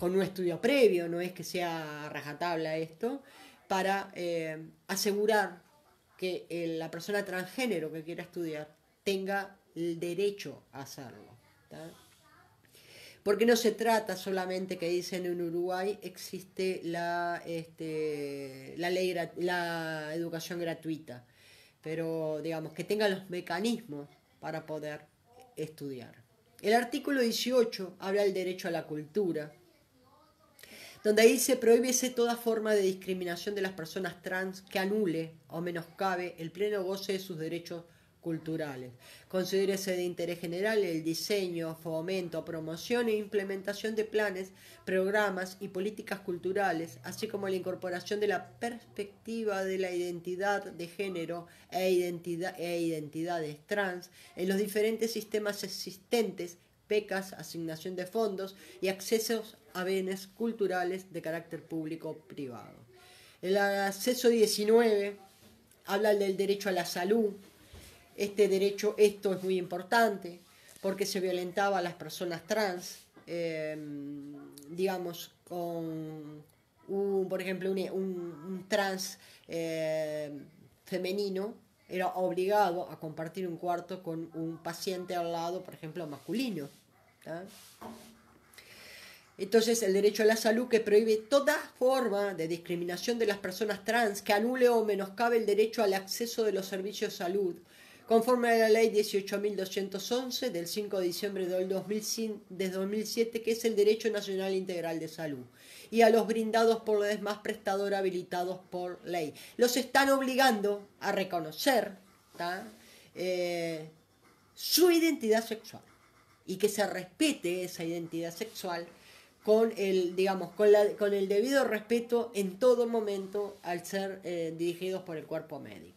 un estudio previo, no es que sea rajatabla esto, para asegurar que la persona transgénero que quiera estudiar tenga el derecho a hacerlo, ¿tá? Porque no se trata solamente que dicen en Uruguay existe la educación gratuita, pero digamos que tenga los mecanismos para poder estudiar. El artículo 18 habla del derecho a la cultura, donde dice: prohíbese toda forma de discriminación de las personas trans que anule o menoscabe el pleno goce de sus derechos culturales. Considérese de interés general el diseño, fomento, promoción e implementación de planes, programas y políticas culturales, así como la incorporación de la perspectiva de la identidad de género e identidades trans en los diferentes sistemas existentes, becas, asignación de fondos y accesos a bienes culturales de carácter público-privado. El acceso 19 habla del derecho a la salud. Esto es muy importante porque se violentaba a las personas trans, digamos, por ejemplo, un trans femenino era obligado a compartir un cuarto con un paciente al lado, por ejemplo, masculino. ¿Tá? Entonces, el derecho a la salud que prohíbe toda forma de discriminación de las personas trans, que anule o menoscabe el derecho al acceso de los servicios de salud, conforme a la ley 18.211 del 5 de diciembre del 2007, que es el derecho nacional integral de salud, y a los brindados por los demás prestadores habilitados por ley. Los están obligando a reconocer su identidad sexual y que se respete esa identidad sexual con el, digamos, con el debido respeto en todo momento al ser dirigidos por el cuerpo médico.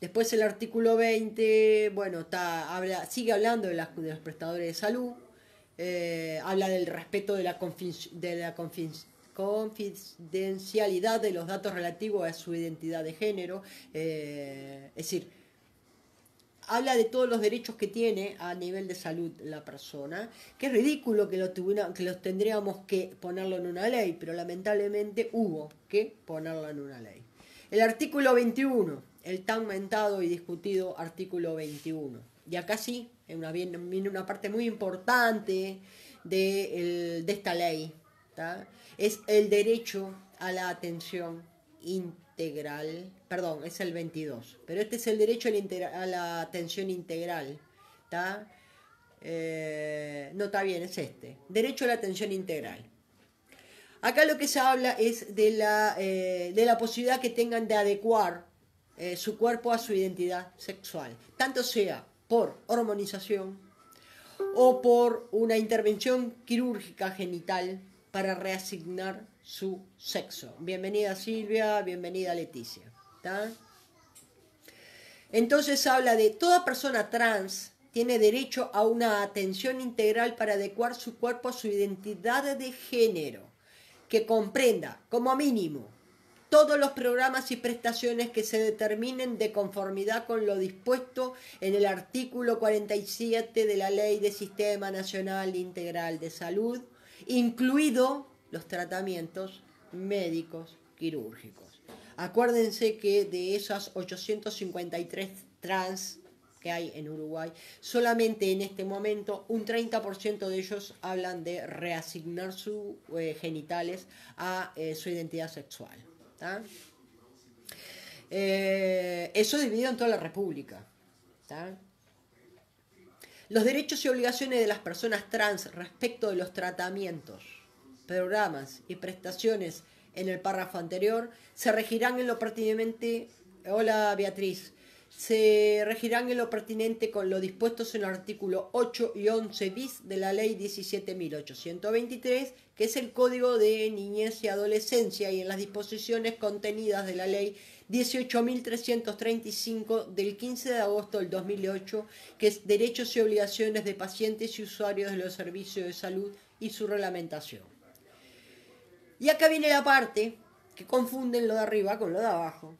Después el artículo 20, bueno, sigue hablando de los prestadores de salud, habla del respeto de la confidencialidad de los datos relativos a su identidad de género, es decir, habla de todos los derechos que tiene a nivel de salud la persona, que es ridículo que los tendríamos que ponerlo en una ley, pero lamentablemente hubo que ponerlo en una ley. El artículo 21, el tan mentado y discutido artículo 21. Y acá sí, viene una parte muy importante de esta ley, ¿tá? Es el derecho a la atención integral, perdón, es el 22, pero este es el derecho a la atención integral, ¿tá? No está bien, es este, derecho a la atención integral. Acá lo que se habla es de la posibilidad que tengan de adecuar su cuerpo a su identidad sexual, tanto sea por hormonización o por una intervención quirúrgica genital para reasignar su sexo. Bienvenida Silvia, bienvenida Leticia. ¿Tá? Entonces habla de toda persona trans tiene derecho a una atención integral para adecuar su cuerpo a su identidad de género, que comprenda, como mínimo, todos los programas y prestaciones que se determinen de conformidad con lo dispuesto en el artículo 47 de la Ley de Sistema Nacional Integral de Salud, incluido los tratamientos médicos quirúrgicos. Acuérdense que de esas 853 trans que hay en Uruguay, solamente en este momento un 30% de ellos hablan de reasignar sus genitales a su identidad sexual. ¿Tá? Eso dividido en toda la República. ¿Tá? Los derechos y obligaciones de las personas trans respecto de los tratamientos, programas y prestaciones en el párrafo anterior se regirán en lo pertinente. Hola Beatriz. Se regirán en lo pertinente con lo dispuestos en el artículo 8 y 11 bis de la Ley 17.823, que es el Código de Niñez y Adolescencia, y en las disposiciones contenidas de la Ley 18.335 del 15 de agosto del 2008, que es Derechos y Obligaciones de Pacientes y Usuarios de los Servicios de Salud y su reglamentación. Y acá viene la parte que confunden lo de arriba con lo de abajo.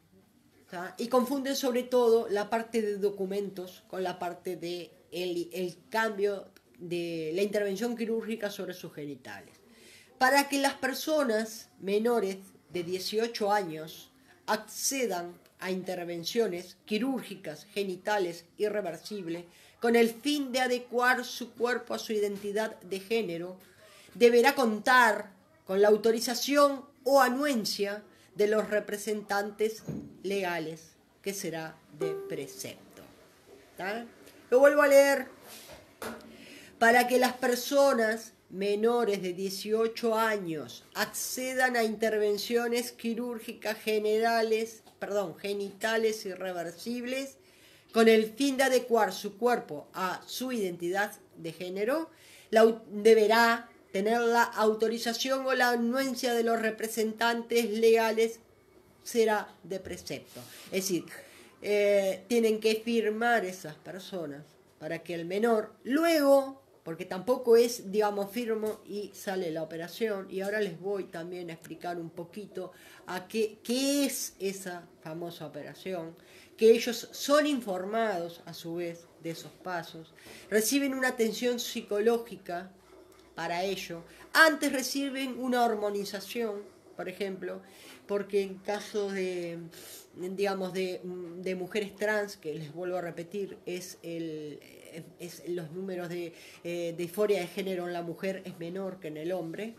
¿Tá? Y confunden sobre todo la parte de documentos con la parte de el cambio de la intervención quirúrgica sobre sus genitales. Para que las personas menores de 18 años accedan a intervenciones quirúrgicas genitales irreversibles con el fin de adecuar su cuerpo a su identidad de género, deberá contar con la autorización o anuencia de los representantes legales, que será de precepto. ¿Tá? Lo vuelvo a leer. Para que las personas menores de 18 años accedan a intervenciones quirúrgicas genitales irreversibles con el fin de adecuar su cuerpo a su identidad de género, deberá tener la autorización o la anuencia de los representantes legales, será de precepto. Es decir, tienen que firmar esas personas para que el menor luego, porque tampoco es, digamos, firmo y sale la operación, y ahora les voy también a explicar un poquito a qué es esa famosa operación, que ellos son informados a su vez de esos pasos, reciben una atención psicológica para ello, antes reciben una hormonización, por ejemplo, porque en caso de digamos, de mujeres trans, que les vuelvo a repetir, es los números de disforia de género en la mujer es menor que en el hombre.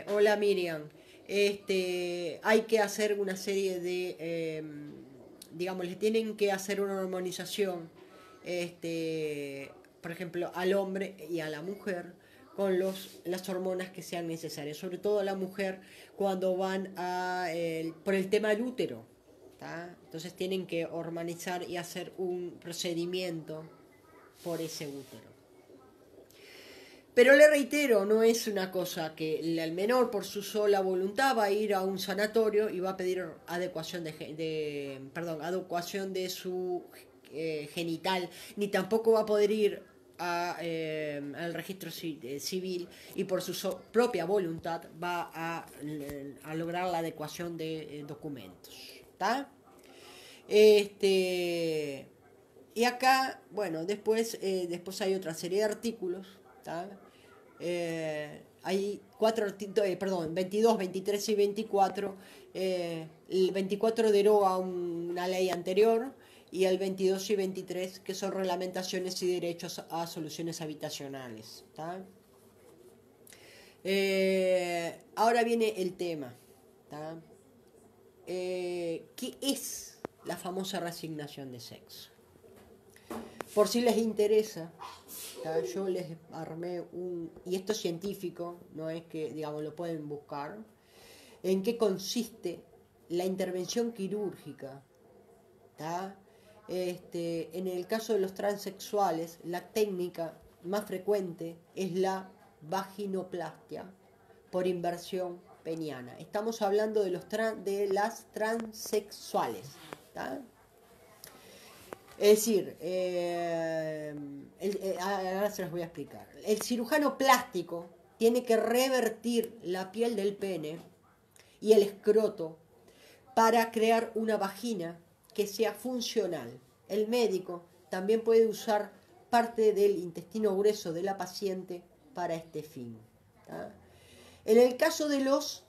Hola Miriam. Hay que hacer una serie de, digamos, le tienen que hacer una hormonización, por ejemplo, al hombre y a la mujer con las hormonas que sean necesarias, sobre todo a la mujer cuando van por el tema del útero. ¿Tá? Entonces tienen que hormonizar y hacer un procedimiento por ese útero. Pero le reitero, no es una cosa que el menor por su sola voluntad va a ir a un sanatorio y va a pedir adecuación adecuación de su genital, ni tampoco va a poder ir al registro civil y por su propia voluntad va a lograr la adecuación de documentos. ¿Está? Y acá, bueno, después hay otra serie de artículos. ¿Tá? Hay 22, 23 y 24. El 24 deroga una ley anterior y el 22 y 23 que son reglamentaciones y derechos a soluciones habitacionales. ¿Tá? Ahora viene el tema. ¿Tá? ¿Qué es la famosa reasignación de sexo? Por si les interesa, yo les armé y esto es científico, no es que, digamos, lo pueden buscar, en qué consiste la intervención quirúrgica. En el caso de los transexuales, la técnica más frecuente es la vaginoplastia por inversión peniana. Estamos hablando de las transexuales. ¿Tá? Es decir, ahora se los voy a explicar. El cirujano plástico tiene que revertir la piel del pene y el escroto para crear una vagina que sea funcional. El médico también puede usar parte del intestino grueso de la paciente para este fin. ¿Tá? En el caso de los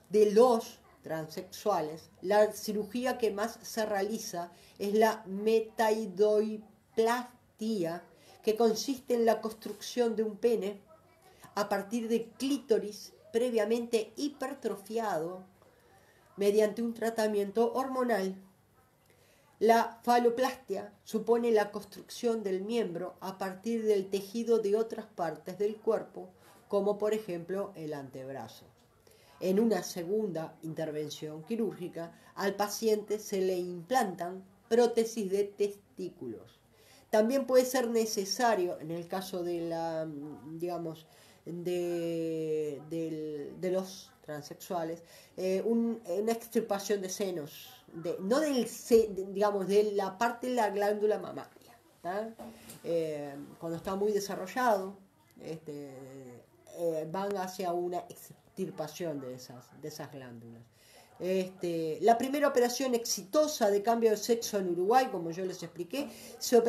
transexuales, la cirugía que más se realiza es la metoidoplastia, que consiste en la construcción de un pene a partir de clítoris previamente hipertrofiado mediante un tratamiento hormonal. La faloplastia supone la construcción del miembro a partir del tejido de otras partes del cuerpo, como por ejemplo el antebrazo. En una segunda intervención quirúrgica, al paciente se le implantan prótesis de testículos. También puede ser necesario, en el caso de de los transexuales, una extirpación de senos, no de la parte de la glándula mamaria. Cuando está muy desarrollado, van hacia una extirpación de esas glándulas. La primera operación exitosa de cambio de sexo en Uruguay, como yo les expliqué, se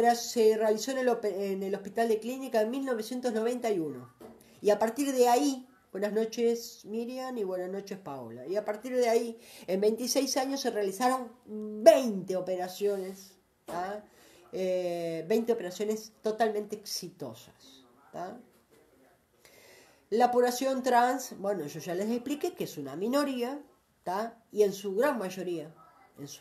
realizó en el Hospital de Clínica en 1991. Y a partir de ahí, buenas noches Miriam y buenas noches Paola, y a partir de ahí, en 26 años se realizaron 20 operaciones, 20 operaciones totalmente exitosas. ¿Tá? La población trans, bueno, yo ya les expliqué que es una minoría, ¿tá? Y en su gran mayoría, es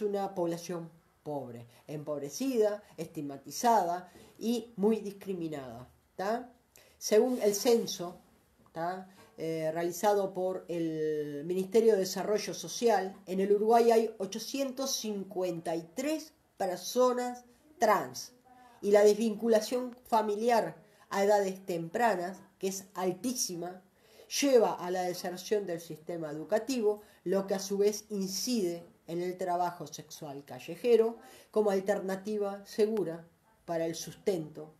una población pobre, empobrecida, estigmatizada y muy discriminada. ¿Tá? Según el censo, ¿tá? Realizado por el Ministerio de Desarrollo Social, en el Uruguay hay 853 personas trans. Y la desvinculación familiar a edades tempranas, que es altísima, lleva a la deserción del sistema educativo, lo que a su vez incide en el trabajo sexual callejero como alternativa segura para el sustento,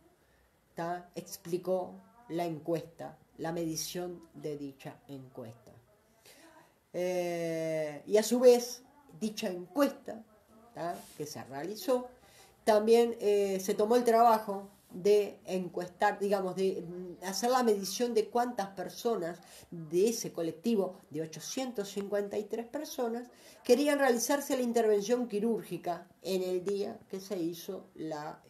¿tá? Explicó la encuesta, la medición de dicha encuesta. Y a su vez, dicha encuesta, ¿tá? Que se realizó, también se tomó el trabajo de encuestar, digamos, de hacer la medición de cuántas personas de ese colectivo de 853 personas querían realizarse la intervención quirúrgica en el día que se hizo la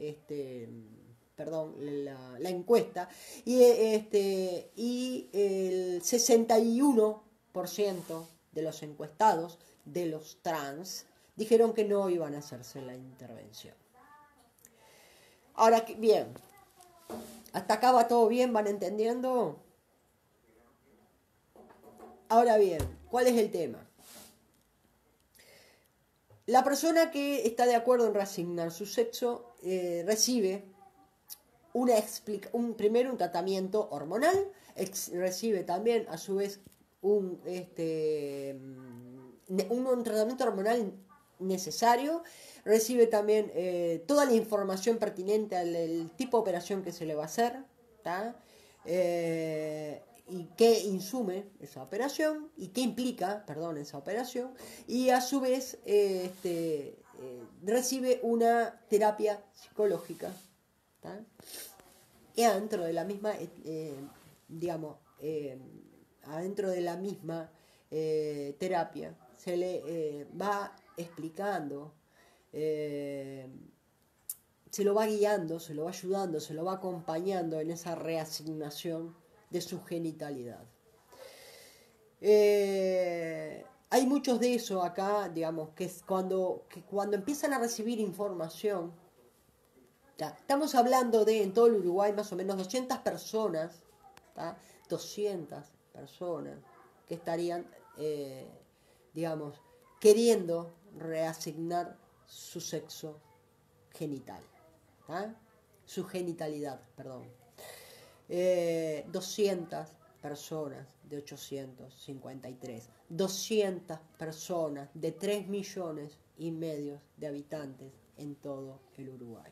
encuesta, y el 61% de los encuestados, de los trans, dijeron que no iban a hacerse la intervención. Ahora, bien, hasta acá va todo bien, ¿van entendiendo? Ahora bien, ¿cuál es el tema? La persona que está de acuerdo en reasignar su sexo recibe primero un tratamiento hormonal, recibe también a su vez un tratamiento hormonal necesario, recibe también toda la información pertinente al tipo de operación que se le va a hacer, y qué insume esa operación y qué implica, perdón, esa operación, y a su vez recibe una terapia psicológica, y adentro de la misma, adentro de la misma terapia se le va explicando, se lo va guiando, se lo va ayudando, se lo va acompañando en esa reasignación de su genitalidad. Hay muchos de eso acá, digamos, que cuando empiezan a recibir información, estamos hablando de, en todo el Uruguay, más o menos 200 personas, 200 personas que estarían, digamos, queriendo reasignar su sexo genital, su genitalidad, perdón. 200 personas de 853, 200 personas de 3,5 millones de habitantes en todo el Uruguay.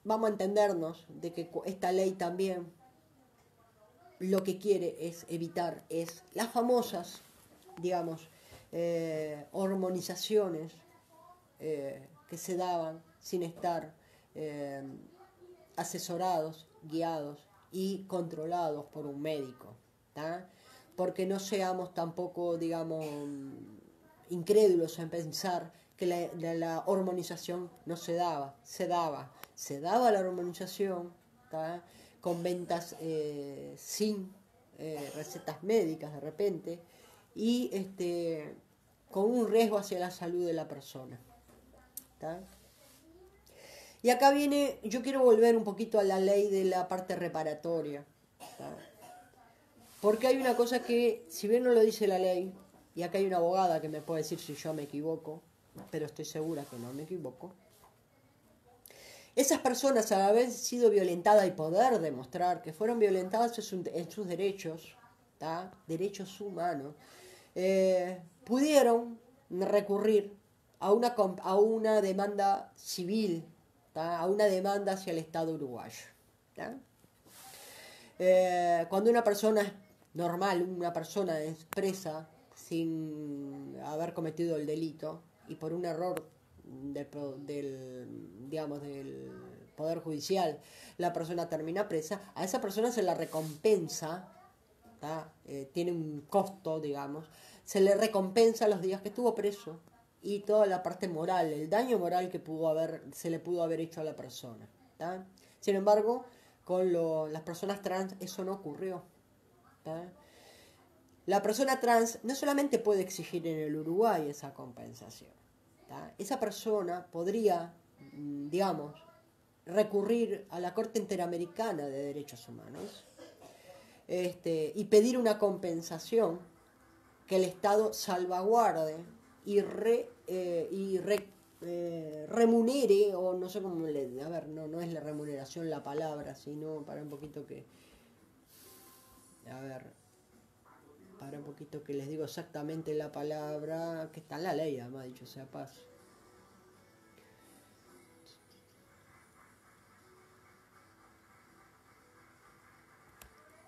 Vamos a entendernos de que esta ley también lo que quiere es evitar las famosas, digamos, hormonizaciones que se daban sin estar asesorados, guiados y controlados por un médico, porque no seamos tampoco, digamos, incrédulos en pensar que la hormonización no se daba, se daba la hormonización, con ventas sin recetas médicas de repente, y con un riesgo hacia la salud de la persona. Y acá viene, yo quiero volver un poquito a la ley de la parte reparatoria, porque hay una cosa que, si bien no lo dice la ley, y acá hay una abogada que me puede decir si yo me equivoco, pero estoy segura que no me equivoco, esas personas, al haber sido violentadas y poder demostrar que fueron violentadas en sus derechos, derechos humanos, pudieron recurrir a una demanda civil, a una demanda hacia el Estado uruguayo. Cuando una persona normal, una persona es presa sin haber cometido el delito y por un error del Poder Judicial, la persona termina presa, a esa persona se la recompensa, tiene un costo, digamos, se le recompensa los días que estuvo preso y toda la parte moral, el daño moral que se le pudo haber hecho a la persona. Sin embargo, con las personas trans eso no ocurrió. La persona trans no solamente puede exigir en el Uruguay esa compensación, esa persona podría, digamos, recurrir a la Corte Interamericana de Derechos Humanos y pedir una compensación que el Estado salvaguarde y remunere, o no sé cómo a ver, no es la remuneración la palabra, sino para un poquito que, para un poquito que les digo exactamente la palabra, que está en la ley, además, dicho sea paso.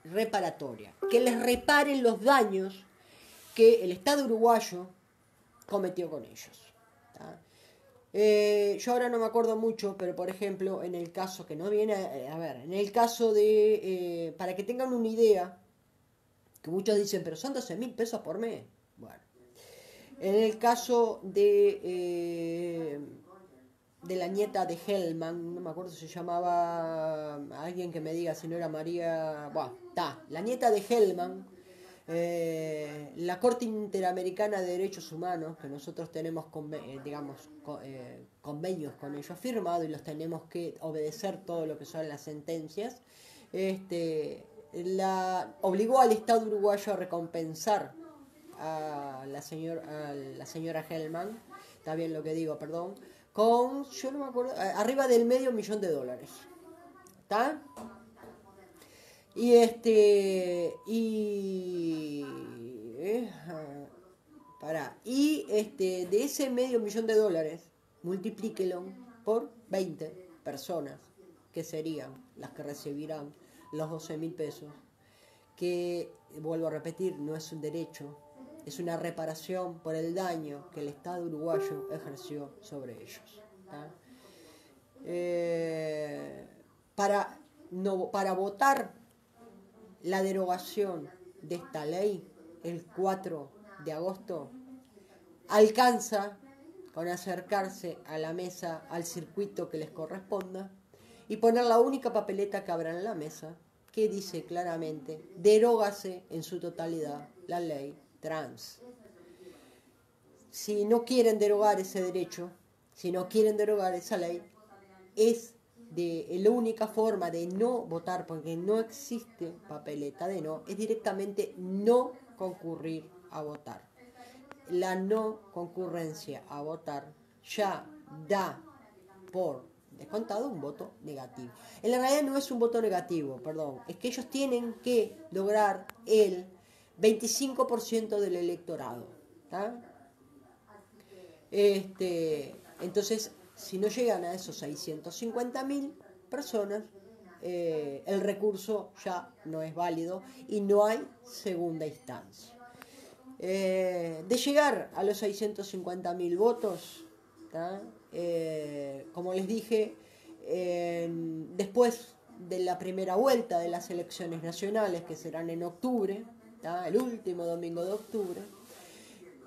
Reparatoria, que les reparen los daños que el Estado uruguayo cometió con ellos. Yo ahora no me acuerdo mucho, pero por ejemplo, en el caso que no viene, a ver, en el caso de, para que tengan una idea, que muchos dicen, pero son 12.000 pesos por mes. Bueno, en el caso de la nieta de Hellman, no me acuerdo si se llamaba, alguien que me diga si no era María, bueno, está, la nieta de Hellman, la Corte Interamericana de Derechos Humanos, que nosotros tenemos, digamos, convenios con ellos firmados y los tenemos que obedecer todo lo que son las sentencias, la obligó al Estado uruguayo a recompensar a la señora Hellman, está bien lo que digo, perdón, con, yo no me acuerdo, arriba del $500.000. ¿Está? Y de ese $500.000, multiplíquelo por 20 personas, que serían las que recibirán los 12.000 pesos, que, vuelvo a repetir, no es un derecho, es una reparación por el daño que el Estado uruguayo ejerció sobre ellos. ¿Tá? Para votar la derogación de esta ley el 4 de agosto, alcanza con acercarse a la mesa, al circuito que les corresponda, y poner la única papeleta que habrá en la mesa, que dice claramente, derógase en su totalidad la ley trans. Si no quieren derogar ese derecho, si no quieren derogar esa ley, es la única forma de no votar, porque no existe papeleta de no, es directamente no concurrir a votar. La no concurrencia a votar ya da por descontado un voto negativo. En la realidad no es un voto negativo, perdón, es que ellos tienen que lograr el 25% del electorado. ¿Tá? Entonces, si no llegan a esos 650.000 personas, el recurso ya no es válido y no hay segunda instancia. De llegar a los 650.000 votos, como les dije, después de la primera vuelta de las elecciones nacionales, que serán en octubre, el último domingo de octubre,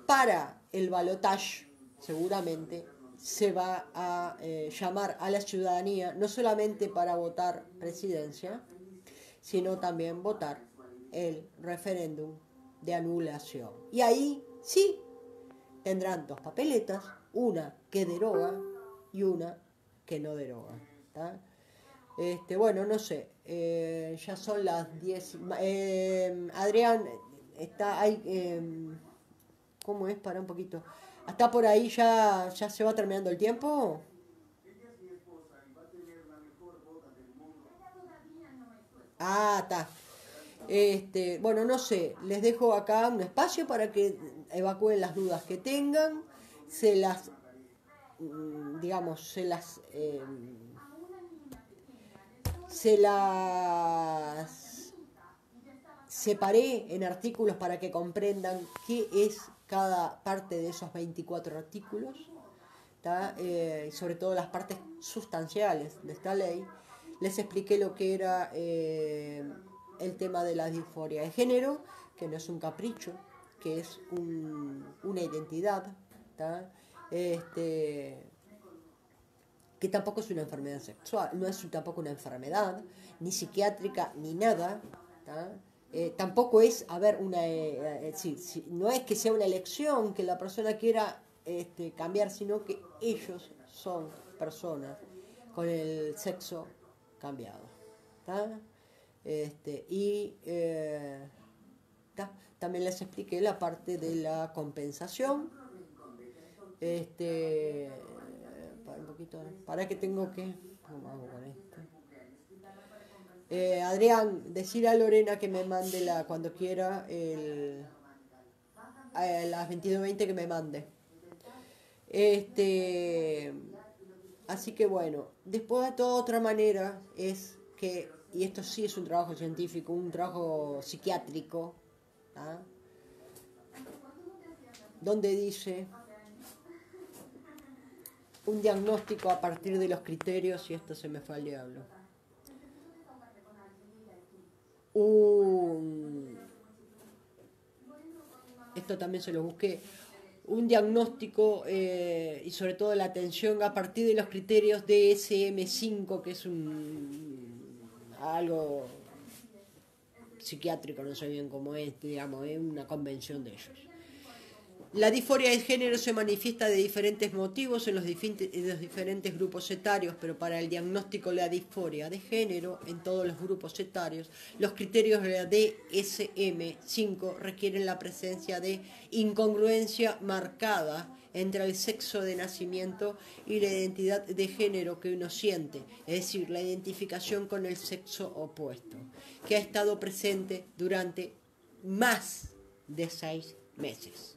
para el balotaje seguramente se va a llamar a la ciudadanía no solamente para votar presidencia, sino también votar el referéndum de anulación. Y ahí sí tendrán dos papeletas, una que deroga y una que no deroga. ¿Tá? Bueno, no sé, ya son las 10. Adrián, está ahí. ¿Cómo es? Para un poquito. ¿Hasta por ahí ya se va terminando el tiempo? Ah, está. Bueno, no sé, les dejo acá un espacio para que evacúen las dudas que tengan, se las, digamos, se las separé en artículos para que comprendan qué es cada parte de esos 24 artículos, sobre todo las partes sustanciales de esta ley. Les expliqué lo que era el tema de la disforia de género, que no es un capricho, que es una identidad, que tampoco es una enfermedad sexual, no es tampoco una enfermedad, ni psiquiátrica, ni nada. Tampoco es, no es que sea una elección que la persona quiera cambiar, sino que ellos son personas con el sexo cambiado. También les expliqué la parte de la compensación. Para un poquito, para que tengo que... ¿Cómo hago con esto? Adrián, decir a Lorena que me mande cuando quiera a las 22:20 que me mande. Así que bueno, después de toda otra manera es que, y esto sí es un trabajo científico, un trabajo psiquiátrico, donde dice un diagnóstico a partir de los criterios, y esto se me fue al diablo. Esto también se lo busqué. Un diagnóstico y sobre todo la atención a partir de los criterios DSM-5, que es algo psiquiátrico, no sé bien cómo es, digamos, es una convención de ellos. La disforia de género se manifiesta de diferentes motivos en los diferentes grupos etarios, pero para el diagnóstico de la disforia de género en todos los grupos etarios, los criterios de la DSM-5 requieren la presencia de incongruencia marcada entre el sexo de nacimiento y la identidad de género que uno siente, es decir, la identificación con el sexo opuesto, que ha estado presente durante más de 6 meses.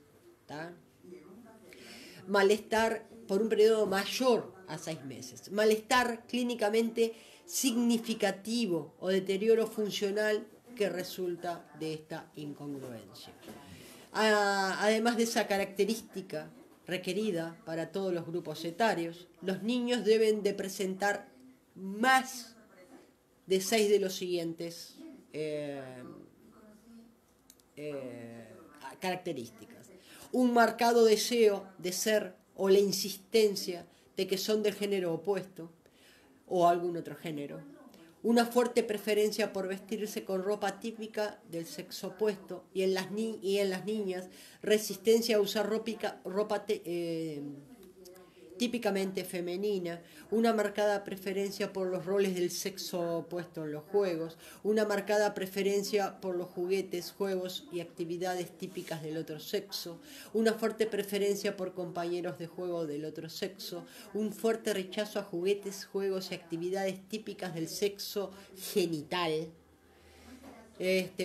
Malestar por un periodo mayor a 6 meses. Malestar clínicamente significativo o deterioro funcional que resulta de esta incongruencia. Además de esa característica requerida para todos los grupos etarios, los niños deben de presentar más de 6 de los siguientes características. Un marcado deseo de ser o la insistencia de que son del género opuesto o algún otro género. Una fuerte preferencia por vestirse con ropa típica del sexo opuesto y en las niñas resistencia a usar ropa típicamente femenina, una marcada preferencia por los roles del sexo opuesto en los juegos, una marcada preferencia por los juguetes, juegos y actividades típicas del otro sexo, una fuerte preferencia por compañeros de juego del otro sexo, un fuerte rechazo a juguetes, juegos y actividades típicas del sexo genital,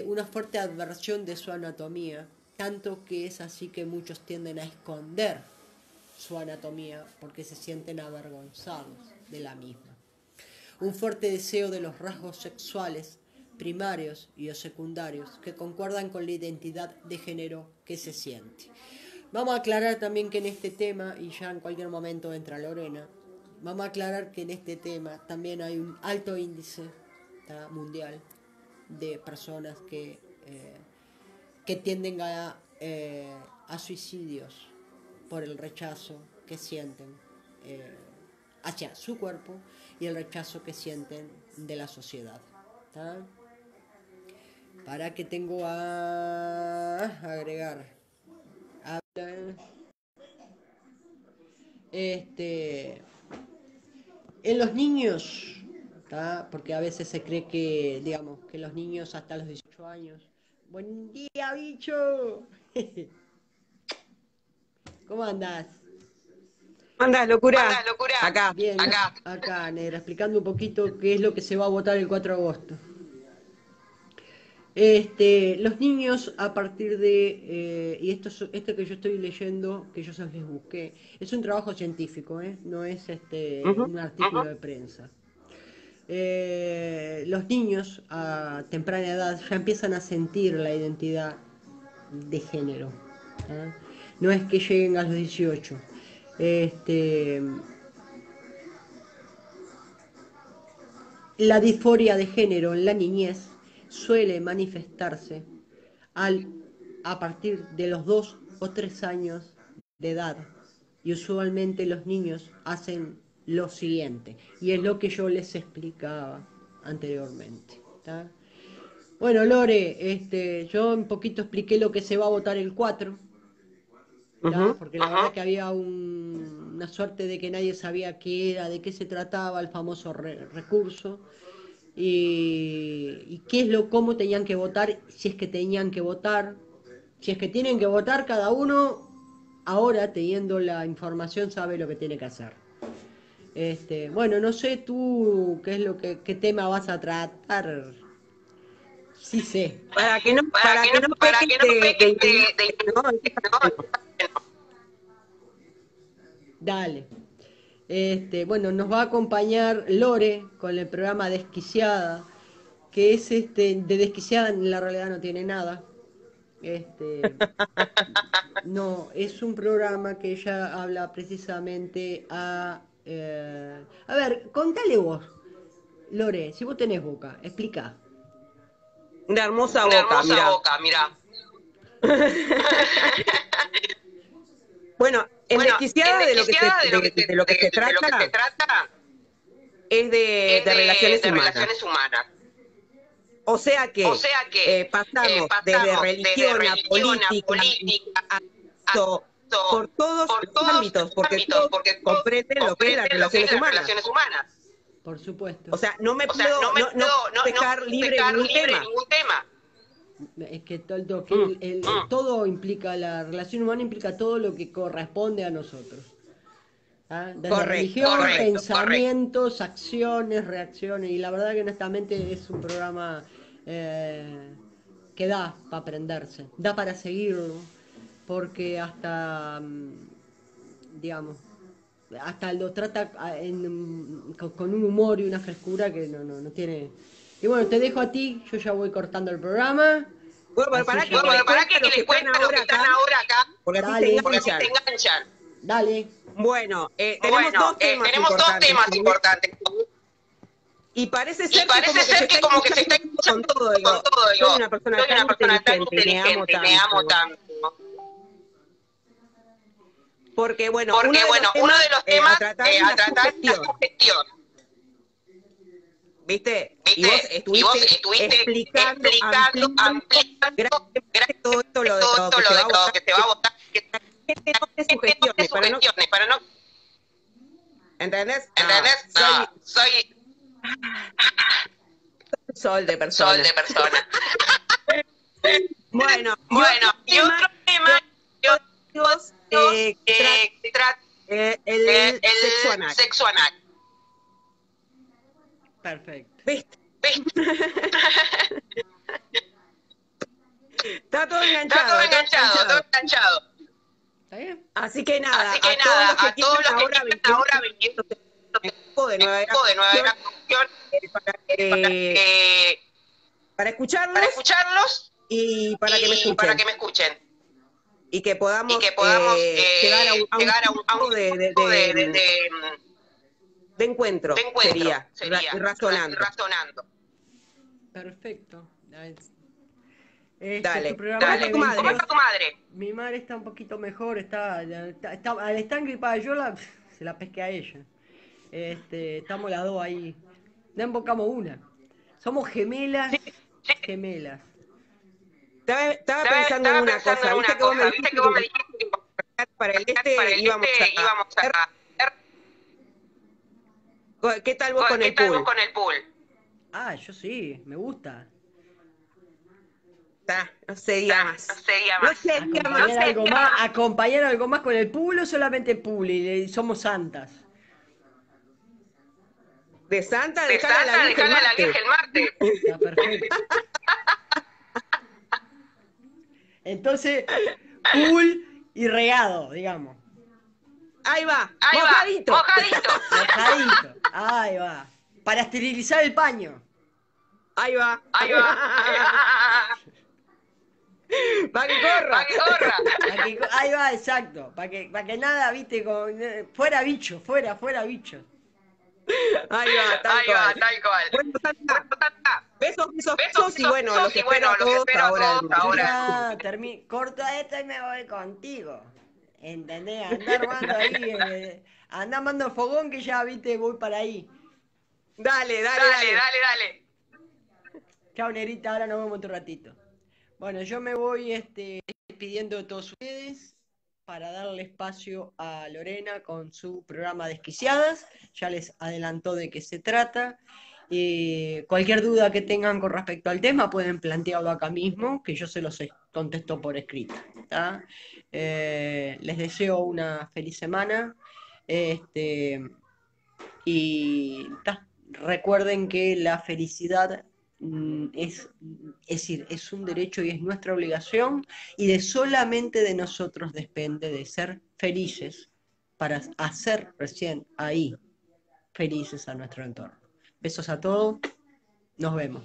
una fuerte aversión de su anatomía, tanto que es así que muchos tienden a esconder su anatomía porque se sienten avergonzados de la misma. Un fuerte deseo de los rasgos sexuales primarios y o secundarios que concuerdan con la identidad de género que se siente. Vamos a aclarar también que en este tema, y ya en cualquier momento entra Lorena, vamos a aclarar que en este tema también hay un alto índice mundial de personas que tienden a suicidios por el rechazo que sienten hacia su cuerpo y el rechazo que sienten de la sociedad. ¿Tá? Para que tengo a agregar. En los niños, ¿tá? Porque a veces se cree que, digamos, que los niños hasta los 18 años. Buen día, bicho. ¿Cómo andás? Anda, locura. Acá. Bien, acá, Negra, explicando un poquito qué es lo que se va a votar el 4 de agosto. Los niños a partir de, y esto que yo estoy leyendo, que yo se les busqué, es un trabajo científico, no es un artículo de prensa. Los niños a temprana edad ya empiezan a sentir la identidad de género. No es que lleguen a los 18. La disforia de género en la niñez suele manifestarse a partir de los 2 o 3 años de edad y usualmente los niños hacen lo siguiente y es lo que yo les explicaba anteriormente. ¿Tá? Bueno, Lore, yo un poquito expliqué lo que se va a votar el 4, porque la verdad que había una suerte de que nadie sabía qué era, de qué se trataba el famoso recurso. Y qué es cómo tenían que votar, si es que tenían que votar, si es que tienen que votar, cada uno ahora teniendo la información sabe lo que tiene que hacer. Bueno, no sé tú qué tema vas a tratar. Sí sé. Para que no peques de ¿no? Dale. Bueno, nos va a acompañar Lore con el programa Desquiciada, que es de desquiciada en la realidad no tiene nada. No, es un programa que ella habla precisamente a ver, contale vos, Lore, si vos tenés boca, explica. Una hermosa Una boca, hermosa mirá. boca, mirá. Bueno, en Bueno, en Desquiciada Desquiciada de lo que se de lo que se trata trata es es de relaciones de humanas. relaciones humanas. O sea O que sea que pasamos desde pasamos desde religión a religión a política, política, a a esto, por todos por los todos ámbitos, los porque ámbitos, todos porque todos comprenden lo que es las comprenden lo que es relaciones las humanas. relaciones humanas. Por supuesto. O sea, no me O sea, puedo, no no dejar libre dejar ningún libre tema. ningún tema. Es que, que Mm, todo implica, la relación humana implica todo lo que corresponde a nosotros. ¿Ah? Desde correcto, religión, correcto. pensamientos, acciones, reacciones. Y la verdad que honestamente es un programa que da para aprenderse, da para seguirlo, porque hasta, digamos, hasta lo trata con un humor y una frescura que no tiene. Y bueno, te dejo a ti, yo ya voy cortando el programa. Bueno, pero Así para ya. que Bueno, les para cuente a que los que les están cuento a los que ahora están acá, ahora acá, porque así se Dale. porque así enganchan. se enganchan. Dale. Bueno, tenemos Bueno, dos temas tenemos dos importantes. temas importantes. Y parece Y ser que parece como que se ser está que como que se está enganchando con escuchando todo. con Digo, todo. Digo, soy una persona soy tan una persona tan inteligente y me amo inteligente y me amo tanto. tanto. Porque, bueno, uno Porque, de los bueno, uno temas de los temas a tratar es a la tratar es la sugestión. sugestión. ¿Viste? Y ¿Viste? vos Y vos estuviste estuviste explicando, explicando, ampliando, ampliando, gracias a todo esto lo de todo lo esto que lo se de va a votar, lo que se va a votar, que que la gente no tiene no sugestiones, sugestiones, para no, ¿entendés? ¿entendés? Soy Soy sol de sol persona. de persona. Bueno, y Bueno, otro y otro tema, yo Dios, trata el sexo el anal. sexo anal. Perfecto. ¿Viste? ¿Viste? Está todo Está enganchado, todo todo enganchado, todo enganchado. enganchado. ¿Está bien? Así que nada, Así que a todos nada, los que a todos quieran los que ahora quieran venir ahora venir en grupo de Nueva Era de Nueva Era Constitución, para para escucharlos escucharlos y para que me y para escuchen. que me escuchen. Y que Y podamos que podamos llegar a un llegar a un punto punto de encuentro, de encuentro, sería, sería, razonando. razonando. Perfecto. Dale. Tu programa Dale, de tu madre. ¿Cómo está tu madre? Mi madre está un poquito mejor, al estar gripada yo se la pesqué a ella. Estamos las dos ahí. No embocamos una. Somos gemelas, Sí, gemelas. Estaba pensando en una cosa, viste que vos me dijiste que vos me que dijiste que para el para el íbamos íbamos a ver qué tal vos con ¿qué el tal vos pool. con el pool? Ah, yo sí, me gusta. No se diga más. No sería No más. se diga más. Acompañar algo más con el pool o solamente pool y somos santas. De Santa, De dejala a la Santa, Virgen dejala a la Marte. Virgen Marte. Está perfecto. Entonces, pool y regado, digamos. Ahí va, Ahí mojadito. va, mojadito. Mojadito. Ahí va. Para esterilizar el paño. Ahí va. Ahí va. Para que corra. Para que corra. Ahí va, exacto. Para que nada, viste, fuera bicho, fuera bicho. Ahí va, tal Ahí cual. va, tal cual. Bueno, Santa, Santa, besos besos, y bueno, los espero a todos ahora. Ya, corto esto y me voy contigo. ¿Entendés? Anda armando ahí, anda armando fogón que ya, viste, voy para ahí. Dale. Dale. Chao, negrita, ahora nos vemos en un ratito. Bueno, yo me voy despidiendo de todos ustedes para darle espacio a Lorena con su programa Desquiciadas. Ya les adelantó de qué se trata. Cualquier duda que tengan con respecto al tema pueden plantearlo acá mismo, que yo se los contesto por escrito. ¿Tá? Les deseo una feliz semana. Y recuerden que la felicidad es decir, es un derecho y es nuestra obligación, y de solamente de nosotros depende de ser felices para hacer recién ahí felices a nuestro entorno. Besos a todos, nos vemos.